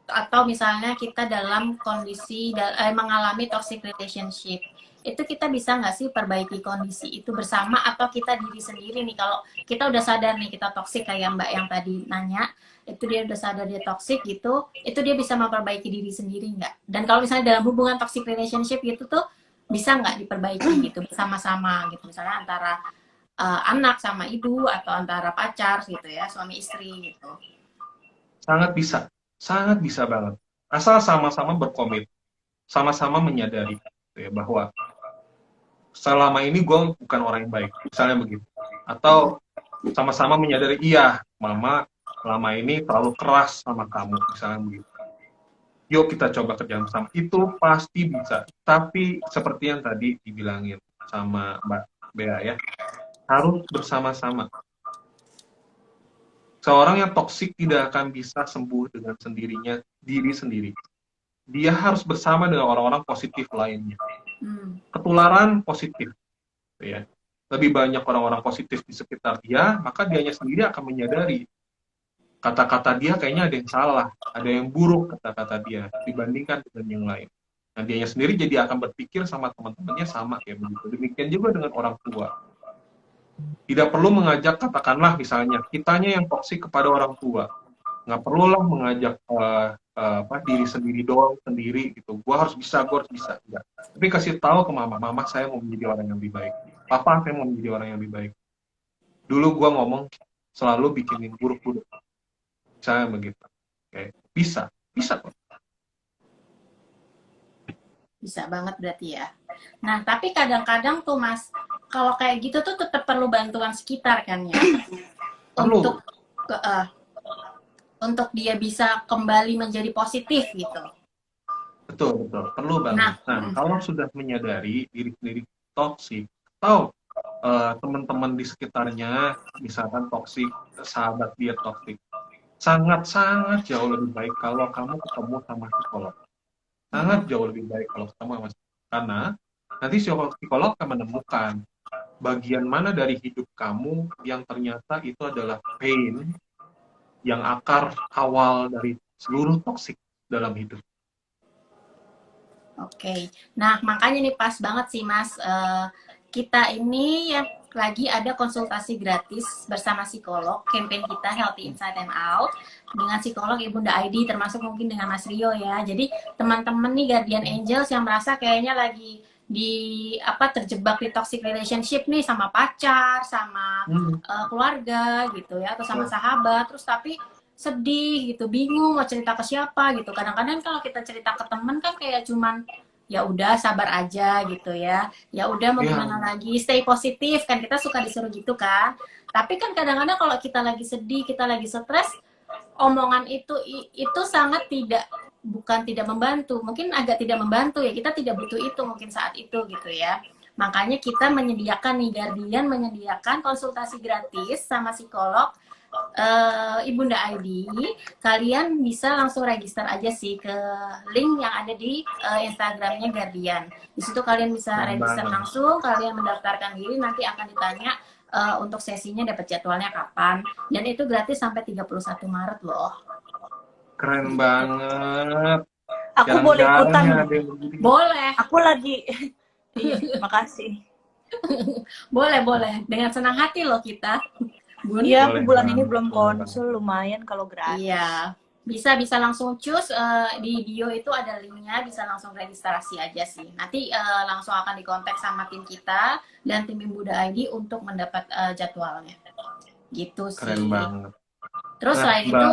atau misalnya kita dalam kondisi mengalami toxic relationship, itu kita bisa nggak sih perbaiki kondisi itu bersama, atau kita diri sendiri nih, kalau kita udah sadar nih kita toxic kayak Mbak yang tadi nanya, itu dia udah sadar dia toxic gitu, itu dia bisa memperbaiki diri sendiri nggak? Dan kalau misalnya dalam hubungan toxic relationship gitu tuh bisa nggak diperbaiki gitu bersama-sama gitu, misalnya antara anak sama ibu atau antara pacar gitu ya, suami istri gitu. Sangat bisa banget. Asal sama-sama berkomit, sama-sama menyadari ya, bahwa selama ini gue bukan orang yang baik, misalnya begitu. Atau sama-sama menyadari, iya, mama selama ini terlalu keras sama kamu, misalnya begitu. Yuk kita coba kerja bersama. Itu pasti bisa. Tapi seperti yang tadi dibilangin sama Mbak Bea ya, harus bersama-sama. Seorang yang toksik tidak akan bisa sembuh dengan sendirinya, diri sendiri. Dia harus bersama dengan orang-orang positif lainnya. Ketularan positif, ya. Lebih banyak orang-orang positif di sekitar dia, maka dianya sendiri akan menyadari kata-kata dia kayaknya ada yang salah, ada yang buruk kata-kata dia dibandingkan dengan yang lain. Nah, dianya sendiri jadi akan berpikir sama teman-temannya sama kayak begitu. Demikian juga dengan orang tua. Tidak perlu mengajak, katakanlah misalnya kitanya yang toksik kepada orang tua, nggak perlulah mengajak diri sendiri doang sendiri gitu. Gue harus bisa. Enggak. Tapi kasih tahu ke mama saya mau menjadi orang yang lebih baik. Papa saya mau menjadi orang yang lebih baik. Dulu gue ngomong selalu bikinin buruk-buruk. Saya begitu. Oke. Bisa kok. Bisa banget berarti ya. Nah, tapi kadang-kadang tuh Mas, kalau kayak gitu tuh tetap perlu bantuan sekitar kan ya. Perlu. Untuk dia bisa kembali menjadi positif gitu. Betul. Perlu banget. Nah, kalau sudah menyadari diri sendiri toksik, atau teman-teman di sekitarnya misalkan toksik, sahabat dia toksik, sangat-sangat jauh lebih baik kalau kamu ketemu sama psikolog. Sangat jauh lebih baik kalau ketemu sama psikolog. Karena nanti psikolog akan menemukan bagian mana dari hidup kamu yang ternyata itu adalah pain, yang akar awal dari seluruh toksik dalam hidup. Oke. Nah, makanya nih pas banget sih Mas, kita ini yang lagi ada konsultasi gratis bersama psikolog, campaign kita Healthy Inside and Out, dengan psikolog Ibunda ID, termasuk mungkin dengan Mas Rio ya. Jadi teman-teman nih Guardian Angels yang merasa kayaknya lagi terjebak di toxic relationship nih sama pacar, sama keluarga gitu ya, atau sama sahabat, terus tapi sedih gitu, bingung mau cerita ke siapa gitu. Kadang-kadang kalau kita cerita ke temen kan kayak cuman ya udah sabar aja gitu ya udah mau gimana lagi, stay positif kan, kita suka disuruh gitu kan. Tapi kan kadang-kadang kalau kita lagi sedih, kita lagi stres, omongan itu sangat bukan tidak membantu, mungkin agak tidak membantu ya, kita tidak butuh itu mungkin saat itu gitu ya. Makanya kita menyediakan nih, Guardian menyediakan konsultasi gratis sama psikolog Ibunda ID. Kalian bisa langsung register aja sih ke link yang ada di Instagramnya Guardian. Di situ kalian bisa register langsung, kalian mendaftarkan diri, nanti akan ditanya untuk sesinya dapat jadwalnya kapan, dan itu gratis sampai 31 Maret loh. Keren banget. Aku boleh ikutan. Boleh. Aku lagi. Iya, makasih. Boleh. Dengan senang hati loh kita. Bun. Iya, aku bulan ini belum konsul, lumayan kalau gratis. Iya. Bisa langsung cus di bio itu ada linknya, bisa langsung registrasi aja sih. Nanti langsung akan dikontak sama tim kita dan tim Ibunda ID untuk mendapat jadwalnya. Gitu sih. Keren banget. Terus selain itu,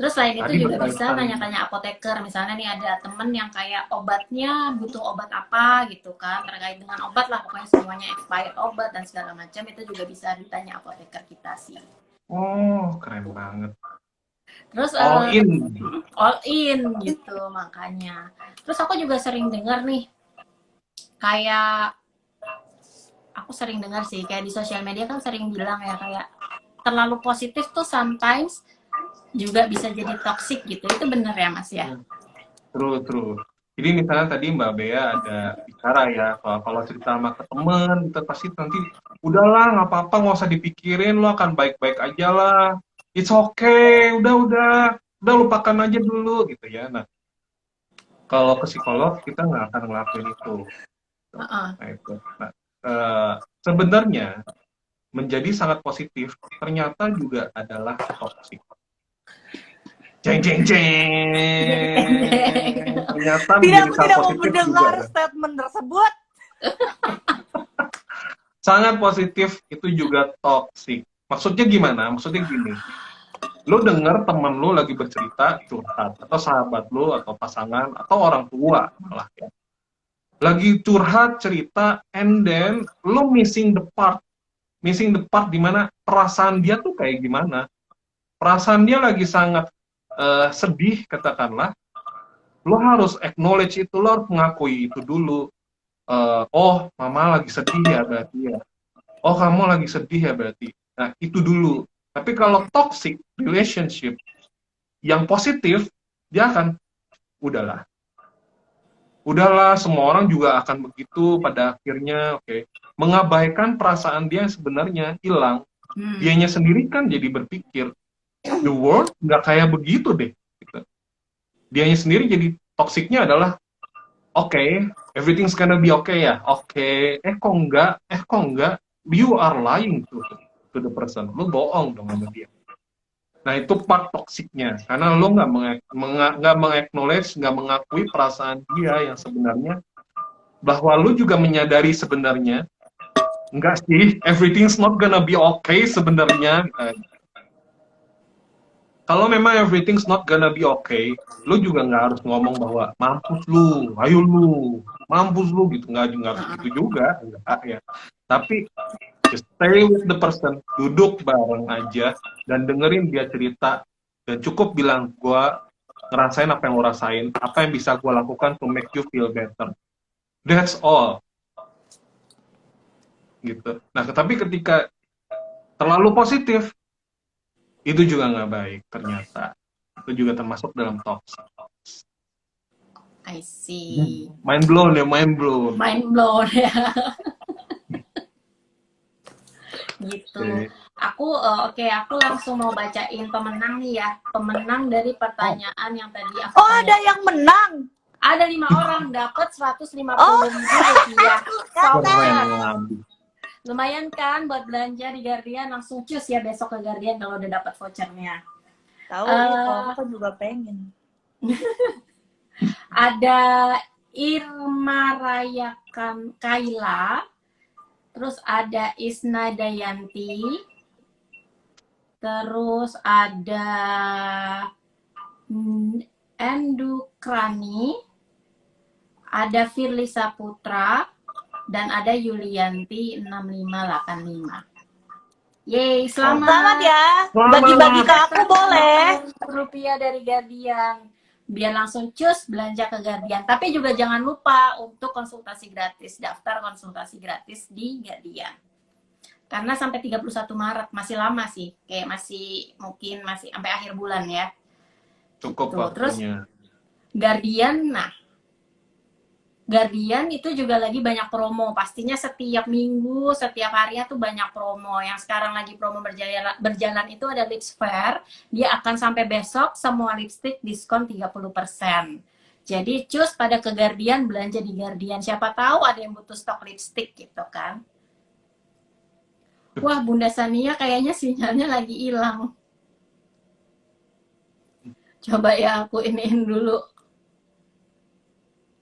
Tadi juga bisa tanya-tanya apoteker. Misalnya nih ada temen yang kayak obatnya butuh obat apa gitu kan, terkait dengan obat lah, pokoknya semuanya expired obat dan segala macam, itu juga bisa ditanya apoteker kita sih. Oh, keren banget. Terus all in gitu makanya. Terus aku juga sering dengar nih, kayak aku sering dengar sih kayak di sosial media kan sering bilang ya, kayak terlalu positif tuh sometimes juga bisa jadi toxic gitu. Itu bener ya Mas ya? True. Jadi misalnya tadi Mbak Bea ada bicara ya, kalau cerita sama ke temen, kita pasti nanti udahlah nggak apa-apa, nggak usah dipikirin, lo akan baik-baik aja lah. It's okay, udah lupakan aja dulu gitu ya. Nah, kalau ke psikolog kita nggak akan ngelakuin itu. Nah, itu. Nah, sebenarnya menjadi sangat positif ternyata juga adalah toxic. Jeng. Ternyata aku tidak mau mendengar statement tersebut. Sangat positif itu juga toxic. Maksudnya gimana? Maksudnya gini. Lu denger temen lu lagi bercerita curhat, atau sahabat lu, atau pasangan, atau orang tua malah ya. Lagi curhat cerita, and then lu missing the part di mana perasaan dia tuh kayak gimana. Perasaan dia lagi sangat sedih katakanlah. Lu harus acknowledge itu, lu harus mengakui itu dulu. Oh, mama lagi sedih ya berarti ya. Oh, kamu lagi sedih ya berarti. Nah, itu dulu. Tapi kalau toxic relationship yang positif, dia akan udahlah, semua orang juga akan begitu pada akhirnya, oke. Mengabaikan perasaan dia yang sebenarnya hilang. Dianya sendiri kan jadi berpikir, the world nggak kayak begitu deh. Gitu. Dianya sendiri jadi toksiknya adalah, oke, everything's gonna be okay ya. Oke, kok enggak, you are lying to the person. Lu bohong dong sama dia. Nah, itu part toksiknya. Karena lu nggak meng-acknowledge, nggak mengakui perasaan dia yang sebenarnya, bahwa lu juga menyadari sebenarnya, enggak sih, everything's not gonna be okay sebenarnya. Kalau memang everything's not gonna be okay, lu juga nggak harus ngomong bahwa mampus lu, ayo lu, mampus lu gitu, nggak harus gitu juga, enggak ya. Tapi just stay with the person, duduk bareng aja dan dengerin dia cerita, dan cukup bilang, gue ngerasain apa yang lo rasain, apa yang bisa gue lakukan to make you feel better. That's all. Gitu. Nah, tapi ketika terlalu positif, itu juga nggak baik ternyata. Itu juga termasuk dalam toxic. I see. Mind blown ya. Gitu. Aku langsung mau bacain pemenang nih ya. Pemenang dari pertanyaan yang tadi aku tanya. Ada yang menang. Ada 5 orang dapat 150.000 rupiah. Lumayan kan buat belanja di Guardian, langsung cus ya besok ke Guardian kalau udah dapat vouchernya. Tahu, aku juga pengen. Ada Irma Raya Kaila, terus ada Isna Dayanti, terus ada Endu Krani, ada Firly Saputra, dan ada Yulianti 6585. Yeay, Selamat selamat. ya. Selamat. Bagi-bagi ke aku boleh. Rupiah dari Guardian. Biar langsung cus belanja ke Guardian. Tapi juga jangan lupa untuk konsultasi gratis, daftar konsultasi gratis di Guardian. Karena sampai 31 Maret masih lama sih. Kayak mungkin masih sampai akhir bulan ya. Cukup Tuh, terus waktunya. Guardian itu juga lagi banyak promo. Pastinya setiap minggu, setiap harinya tuh banyak promo. Yang sekarang lagi promo berjalan itu ada Lips Fair. Dia akan sampai besok, semua lipstick diskon 30%. Jadi cus pada ke Guardian, belanja di Guardian. Siapa tahu ada yang butuh stok lipstick gitu kan. Wah, Bunda Sania kayaknya sinyalnya lagi hilang. Coba ya aku iniin dulu.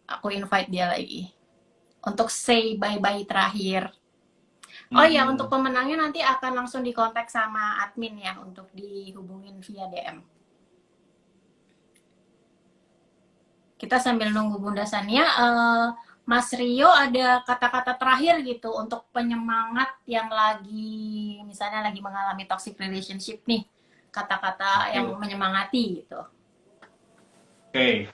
Aku invite dia lagi. Untuk say bye-bye terakhir. Oh iya, untuk pemenangnya nanti akan langsung dikontak sama admin ya untuk dihubungin via DM. Kita sambil nunggu Bunda Sania, Mas Rio ada kata-kata terakhir gitu untuk penyemangat yang misalnya lagi mengalami toxic relationship nih, kata-kata yang menyemangati gitu. Oke,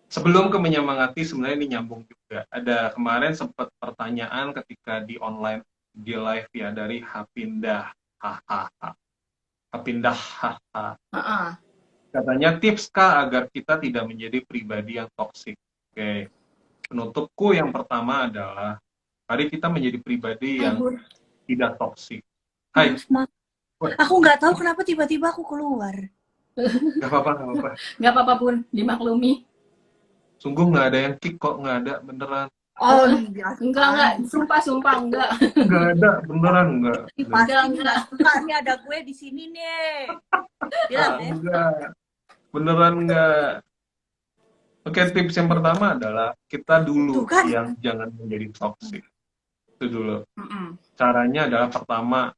sebelum ke menyemangati, sebenarnya ini nyambung juga. Ada kemarin sempat pertanyaan ketika di online, di live ya, dari Hapindah. Hapindah. Katanya tips kah agar kita tidak menjadi pribadi yang toksik. Oke, penutupku yang pertama adalah, mari kita menjadi pribadi yang tidak toksik. Hai. Maaf. Aku nggak tahu kenapa tiba-tiba aku keluar. Gak apa-apa. Gak apa-apa Bun, dimaklumi. Sungguh nggak ada yang kick kok, nggak ada, beneran. Oh iya. Enggak, sumpah enggak. Nggak ada, beneran enggak. Pasti nggak suka nih ada gue di sini nih. Bilang ya. Enggak, beneran enggak. Oke, tips yang pertama adalah kita dulu yang jangan menjadi toksik. Itu dulu. Caranya adalah pertama,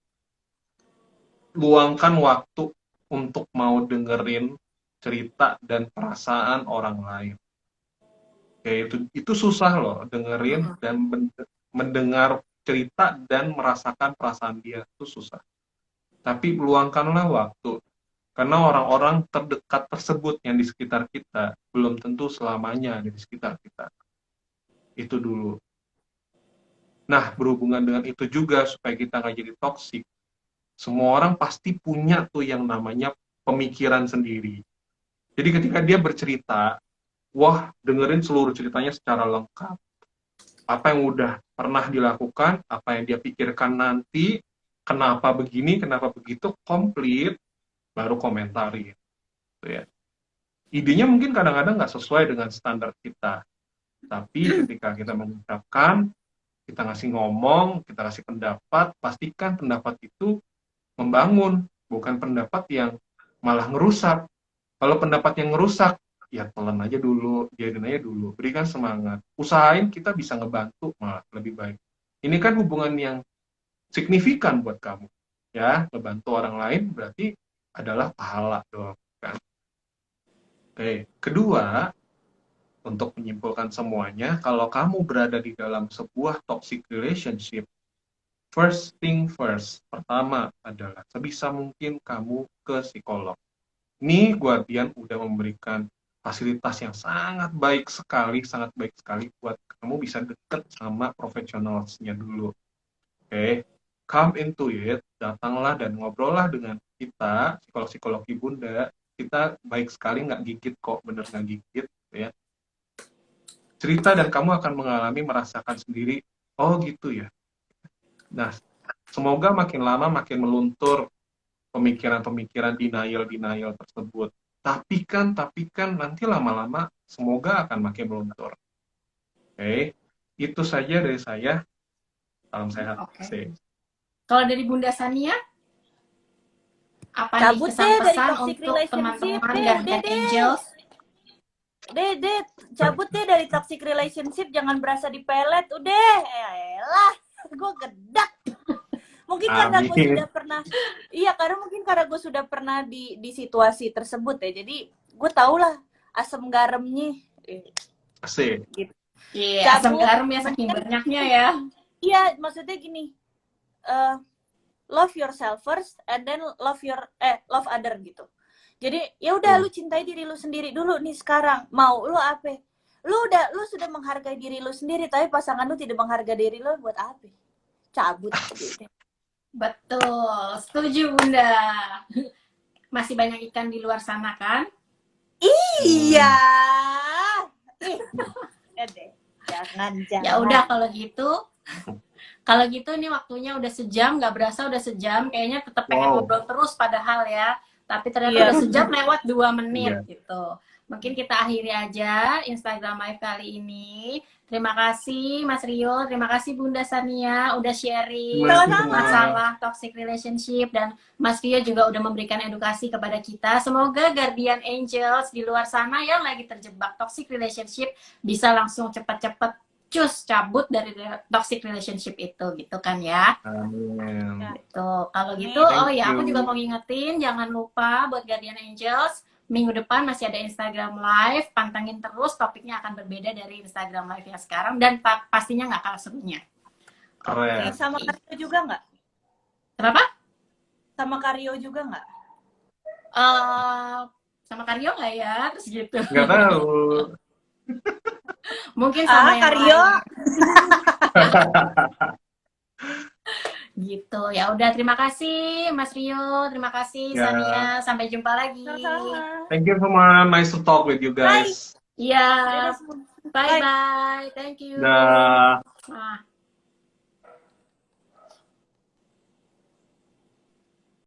luangkan waktu untuk mau dengerin cerita dan perasaan orang lain. Oke, itu susah loh, dengerin dan mendengar cerita dan merasakan perasaan dia, itu susah. Tapi luangkanlah waktu, karena orang-orang terdekat tersebut yang di sekitar kita belum tentu selamanya ada di sekitar kita. Itu dulu. Nah, berhubungan dengan itu juga, supaya kita nggak jadi toksik, semua orang pasti punya tuh yang namanya pemikiran sendiri. Jadi ketika dia bercerita, wah, dengerin seluruh ceritanya secara lengkap. Apa yang udah pernah dilakukan, apa yang dia pikirkan nanti, kenapa begini, kenapa begitu, komplit, baru komentari. Gitu ya. Idenya mungkin kadang-kadang nggak sesuai dengan standar kita. Tapi ketika kita mengucapkan, kita ngasih ngomong, kita kasih pendapat, pastikan pendapat itu membangun, bukan pendapat yang malah ngerusak. Kalau pendapat yang ngerusak, ya telan aja dulu, biarin aja dulu, berikan semangat, usahain kita bisa ngebantu malah lebih baik. Ini kan hubungan yang signifikan buat kamu, ya, ngebantu orang lain berarti adalah pahala dong, kan. Oke, kedua, untuk menyimpulkan semuanya, kalau kamu berada di dalam sebuah toxic relationship, first thing first, pertama adalah sebisa mungkin kamu ke psikolog. Ini Guardian udah memberikan fasilitas yang sangat baik sekali buat kamu bisa deket sama profesionalsnya dulu. Oke, come into it, datanglah dan ngobrollah dengan kita, psikolog-psikolog Bunda. Kita baik sekali, nggak gigit kok, bener nggak gigit, ya. Cerita dan kamu akan merasakan sendiri, oh gitu ya. Nah, semoga makin lama makin meluntur pemikiran-pemikiran denial tersebut. Tapi kan nanti lama-lama semoga akan makin meluntur. Oke, itu saja dari saya. Salam sehat. Okay. Kalau dari Bunda Sania, apa cabut nih pesan-pesan untuk teman-teman Guardian Angels? Cabut deh dari toxic relationship, jangan berasa dipelet, udah. Elah, gue gedak. Mungkin karena gue sudah pernah, karena gue sudah pernah di situasi tersebut ya. Jadi gue tau lah asam garamnya. Asik. Gitu. Iya, asam garam ya saking banyaknya ya. Iya, maksudnya gini, love yourself first and then love other gitu. Jadi ya udah lu cintai diri lu sendiri dulu nih sekarang. Mau lu apa? Lu sudah menghargai diri lu sendiri, tapi pasangan lu tidak menghargai diri lu, buat apa? Cabut gitu. Betul, setuju Bunda. Masih banyak ikan di luar sana kan? Iya. Ya deh. Jangan. Ya udah kalau gitu nih waktunya udah sejam, nggak berasa udah sejam. Kayaknya tetap pengen ngobrol terus padahal ya. Tapi ternyata udah sejam lewat 2 menit gitu. Mungkin kita akhiri aja Instagram Live kali ini. Terima kasih Mas Rio, terima kasih Bunda Sania udah sharing masalah toxic relationship, dan Mas Rio juga udah memberikan edukasi kepada kita. Semoga Guardian Angels di luar sana yang lagi terjebak toxic relationship bisa langsung cepat-cepat cabut dari toxic relationship itu gitu kan ya. Amin. Gitu. Kalau gitu, aku juga mau ngingetin jangan lupa buat Guardian Angels, minggu depan masih ada Instagram Live, pantengin terus, topiknya akan berbeda dari Instagram Live yang sekarang dan pastinya nggak kalah serunya. Keren. Sama Karyo juga nggak? Kenapa? Sama Karyo juga nggak? Sama Karyo nggak ya? Terus gitu. Nggak tahu. Mungkin sama yang Karyo. lain. Gitu. Ya udah, terima kasih Mas Rio, terima kasih Sania. Sampai jumpa lagi. Thank you so much. Nice to talk with you guys. Iya. Bye bye. Thank you. Dah.